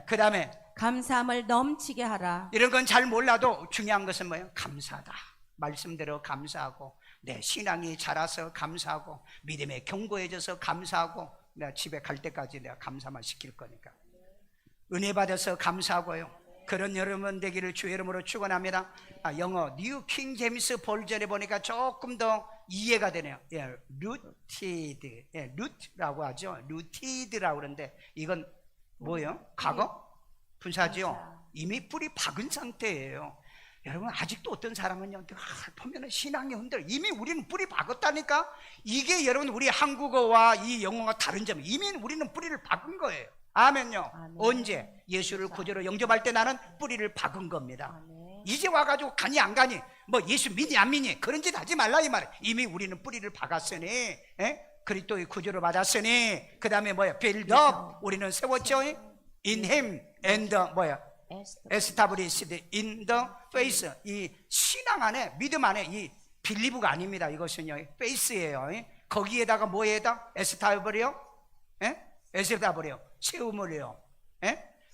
그 다음에 감사함을 넘치게 하라. 이런 건 잘 몰라도 중요한 것은 뭐예요? 감사하다. 말씀대로 감사하고 내 신앙이 자라서 감사하고 믿음에 견고해져서 감사하고 내가 집에 갈 때까지 내가 감사만 시킬 거니까 은혜 받아서 감사하고요. 그런 여러분 되기를 주의 이름으로 축원합니다. 영어 뉴 킹 제임스 버전에 보니까 조금 더 이해가 되네요. 루티드, 루트라고 하죠. 루티드라고 그러는데 이건 뭐예요? 과거? 분사죠. 이미 뿌리 박은 상태예요. 여러분 아직도 어떤 사람은요 보면은 신앙이 흔들어. 이미 우리는 뿌리 박았다니까. 이게 여러분 우리 한국어와 이 영어가 다른 점이 이미 우리는 뿌리를 박은 거예요. 아멘요. 아멘. 언제? 예수를 구주로 영접할 때 나는 뿌리를 박은 겁니다. 아멘. 이제 와가지고 가니 안 가니 뭐 예수 믿니 안 믿니 그런 짓 하지 말라 이 말이에요. 이미 우리는 뿌리를 박았으니 그리스도의 구주로 받았으니 그 다음에 뭐야? build up 우리는 세웠죠. in him and 뭐야? established in the faith. 이 신앙 안에 믿음 안에 이 빌리브가 아닙니다. 이것은요 faith예요. 거기에다가 뭐에다? established 에스다버려 세움을요.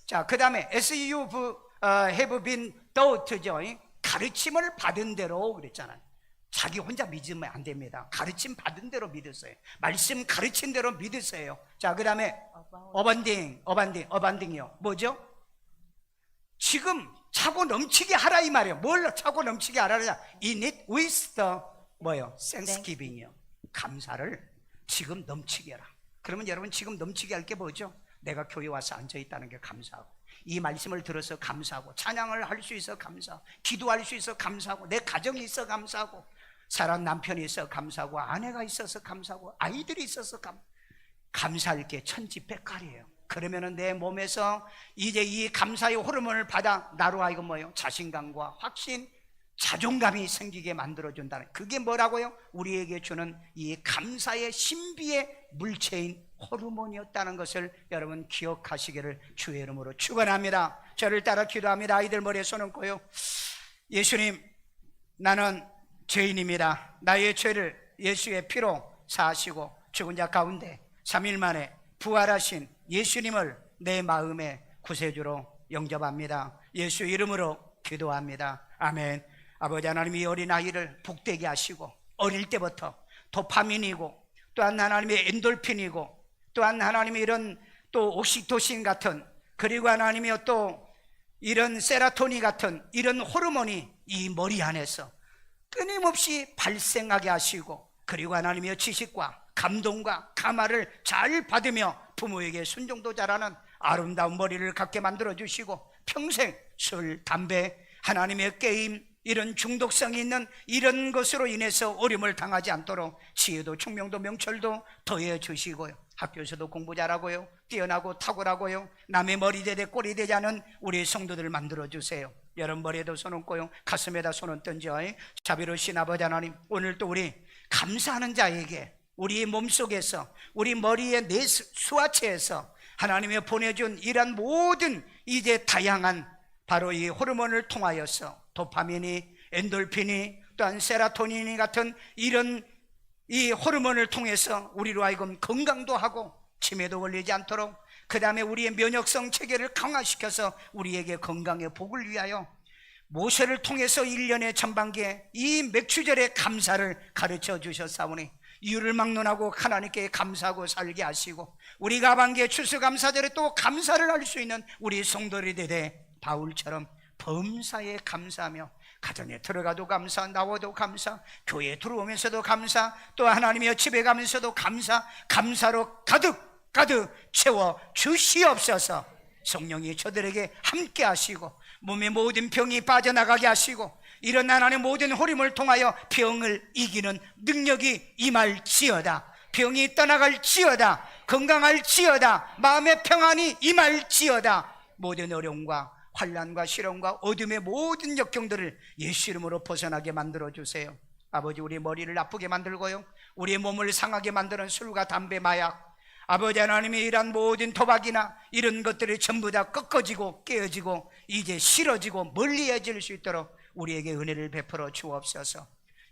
자, 그 다음에 as you have been taught죠. 가르침을 받은 대로 그랬잖아요. 자기 혼자 믿으면 안 됩니다. 가르침 받은 대로 믿으세요. 말씀 가르친 대로 믿으세요. 자, 그 다음에 어반딩이요. 뭐죠? 지금 차고 넘치게 하라 이 말이에요. 뭘 차고 넘치게 하라냐? In it with the 뭐요? Thanksgiving이요. 감사를 지금 넘치게 해라. 그러면 여러분 지금 넘치게 할 게 뭐죠? 내가 교회 와서 앉아있다는 게 감사하고 이 말씀을 들어서 감사하고 찬양을 할 수 있어 감사하고 기도할 수 있어 감사하고 내 가정이 있어 감사하고 사랑하는 남편이 있어 감사하고 아내가 있어서 감사하고 아이들이 있어서 감사할 게 천지백갈이에요. 그러면은 내 몸에서 이제 이 감사의 호르몬을 받아 나로 하여금 뭐예요? 자신감과 확신, 자존감이 생기게 만들어준다는 그게 뭐라고요? 우리에게 주는 이 감사의 신비의 물체인 호르몬이었다는 것을 여러분 기억하시기를 주의 이름으로 축원합니다. 저를 따라 기도합니다. 아이들 머리에 손 얹고요. 예수님, 나는 죄인입니다. 나의 죄를 예수의 피로 사하시고 죽은 자 가운데 3일 만에 부활하신 예수님을 내 마음의 구세주로 영접합니다. 예수 이름으로 기도합니다. 아멘. 아버지 하나님, 이 어린아이를 복되게 하시고 어릴 때부터 도파민이고 또한 하나님의 엔돌핀이고 또한 하나님의 이런 또 옥시토신 같은 그리고 하나님의 또 이런 세라토닌 같은 이런 호르몬이 이 머리 안에서 끊임없이 발생하게 하시고 그리고 하나님의 지식과 감동과 감화를 잘 받으며 부모에게 순종도 잘하는 아름다운 머리를 갖게 만들어 주시고 평생 술, 담배, 하나님의 게임 이런 중독성이 있는 이런 것으로 인해서 어려움을 당하지 않도록 지혜도 총명도 명철도 더해 주시고요. 학교에서도 공부 잘하고요. 뛰어나고 탁월하고요. 남의 머리대대 꼴이 되지 않은 우리 성도들 만들어 주세요. 여러분 머리에도 손 얹고요. 가슴에다 손 얹던지요. 자비로우신 아버지 하나님, 오늘 또 우리 감사하는 자에게 우리 몸속에서 우리 머리의 내 수화체에서 하나님이 보내준 이런 모든 이제 다양한 바로 이 호르몬을 통하여서 도파민이, 엔돌핀이, 또한 세라토닌이 같은 이런 이 호르몬을 통해서 우리로 하여금 건강도 하고 치매도 걸리지 않도록 그 다음에 우리의 면역성 체계를 강화시켜서 우리에게 건강의 복을 위하여 모세를 통해서 1년의 전반기에 이 맥추절의 감사를 가르쳐 주셨사오니 이유를 막론하고 하나님께 감사하고 살게 하시고 우리가 하반기에 추수감사절에 또 감사를 할 수 있는 우리 성도들이 되되 바울처럼 범사에 감사하며 가정에 들어가도 감사, 나와도 감사, 교회에 들어오면서도 감사, 또 하나님의 집에 가면서도 감사, 감사로 가득 채워 주시옵소서. 성령이 저들에게 함께 하시고 몸의 모든 병이 빠져나가게 하시고 이런 하나님의 모든 호림을 통하여 병을 이기는 능력이 임할지어다. 병이 떠나갈지어다. 건강할지어다. 마음의 평안이 임할지어다. 모든 어려움과 환난과 시련과 어둠의 모든 역경들을 예수 이름으로 벗어나게 만들어주세요. 아버지, 우리 머리를 아프게 만들고요, 우리의 몸을 상하게 만드는 술과 담배, 마약, 아버지 하나님의 이러한 모든 도박이나 이런 것들이 전부 다 꺾어지고 깨어지고 이제 싫어지고 멀리해질 수 있도록 우리에게 은혜를 베풀어 주옵소서.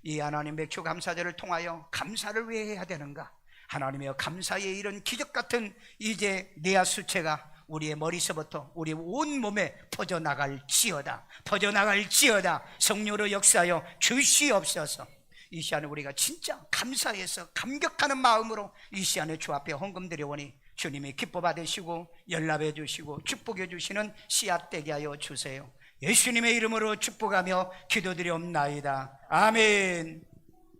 이 하나님 맥주 감사절을 통하여 감사를 왜 해야 되는가? 하나님의 감사의 이런 기적 같은 이제 내야 수체가 우리의 머리서부터 우리 온 몸에 퍼져나갈지어다. 성령으로 역사하여 주시옵소서. 이 시간에 우리가 진짜 감사해서 감격하는 마음으로 이 시간에 주 앞에 헌금 드려오니 주님이 기뻐 받으시고 연락해 주시고 축복해 주시는 씨앗 되게 하여 주세요. 예수님의 이름으로 축복하며 기도드리옵나이다. 아멘.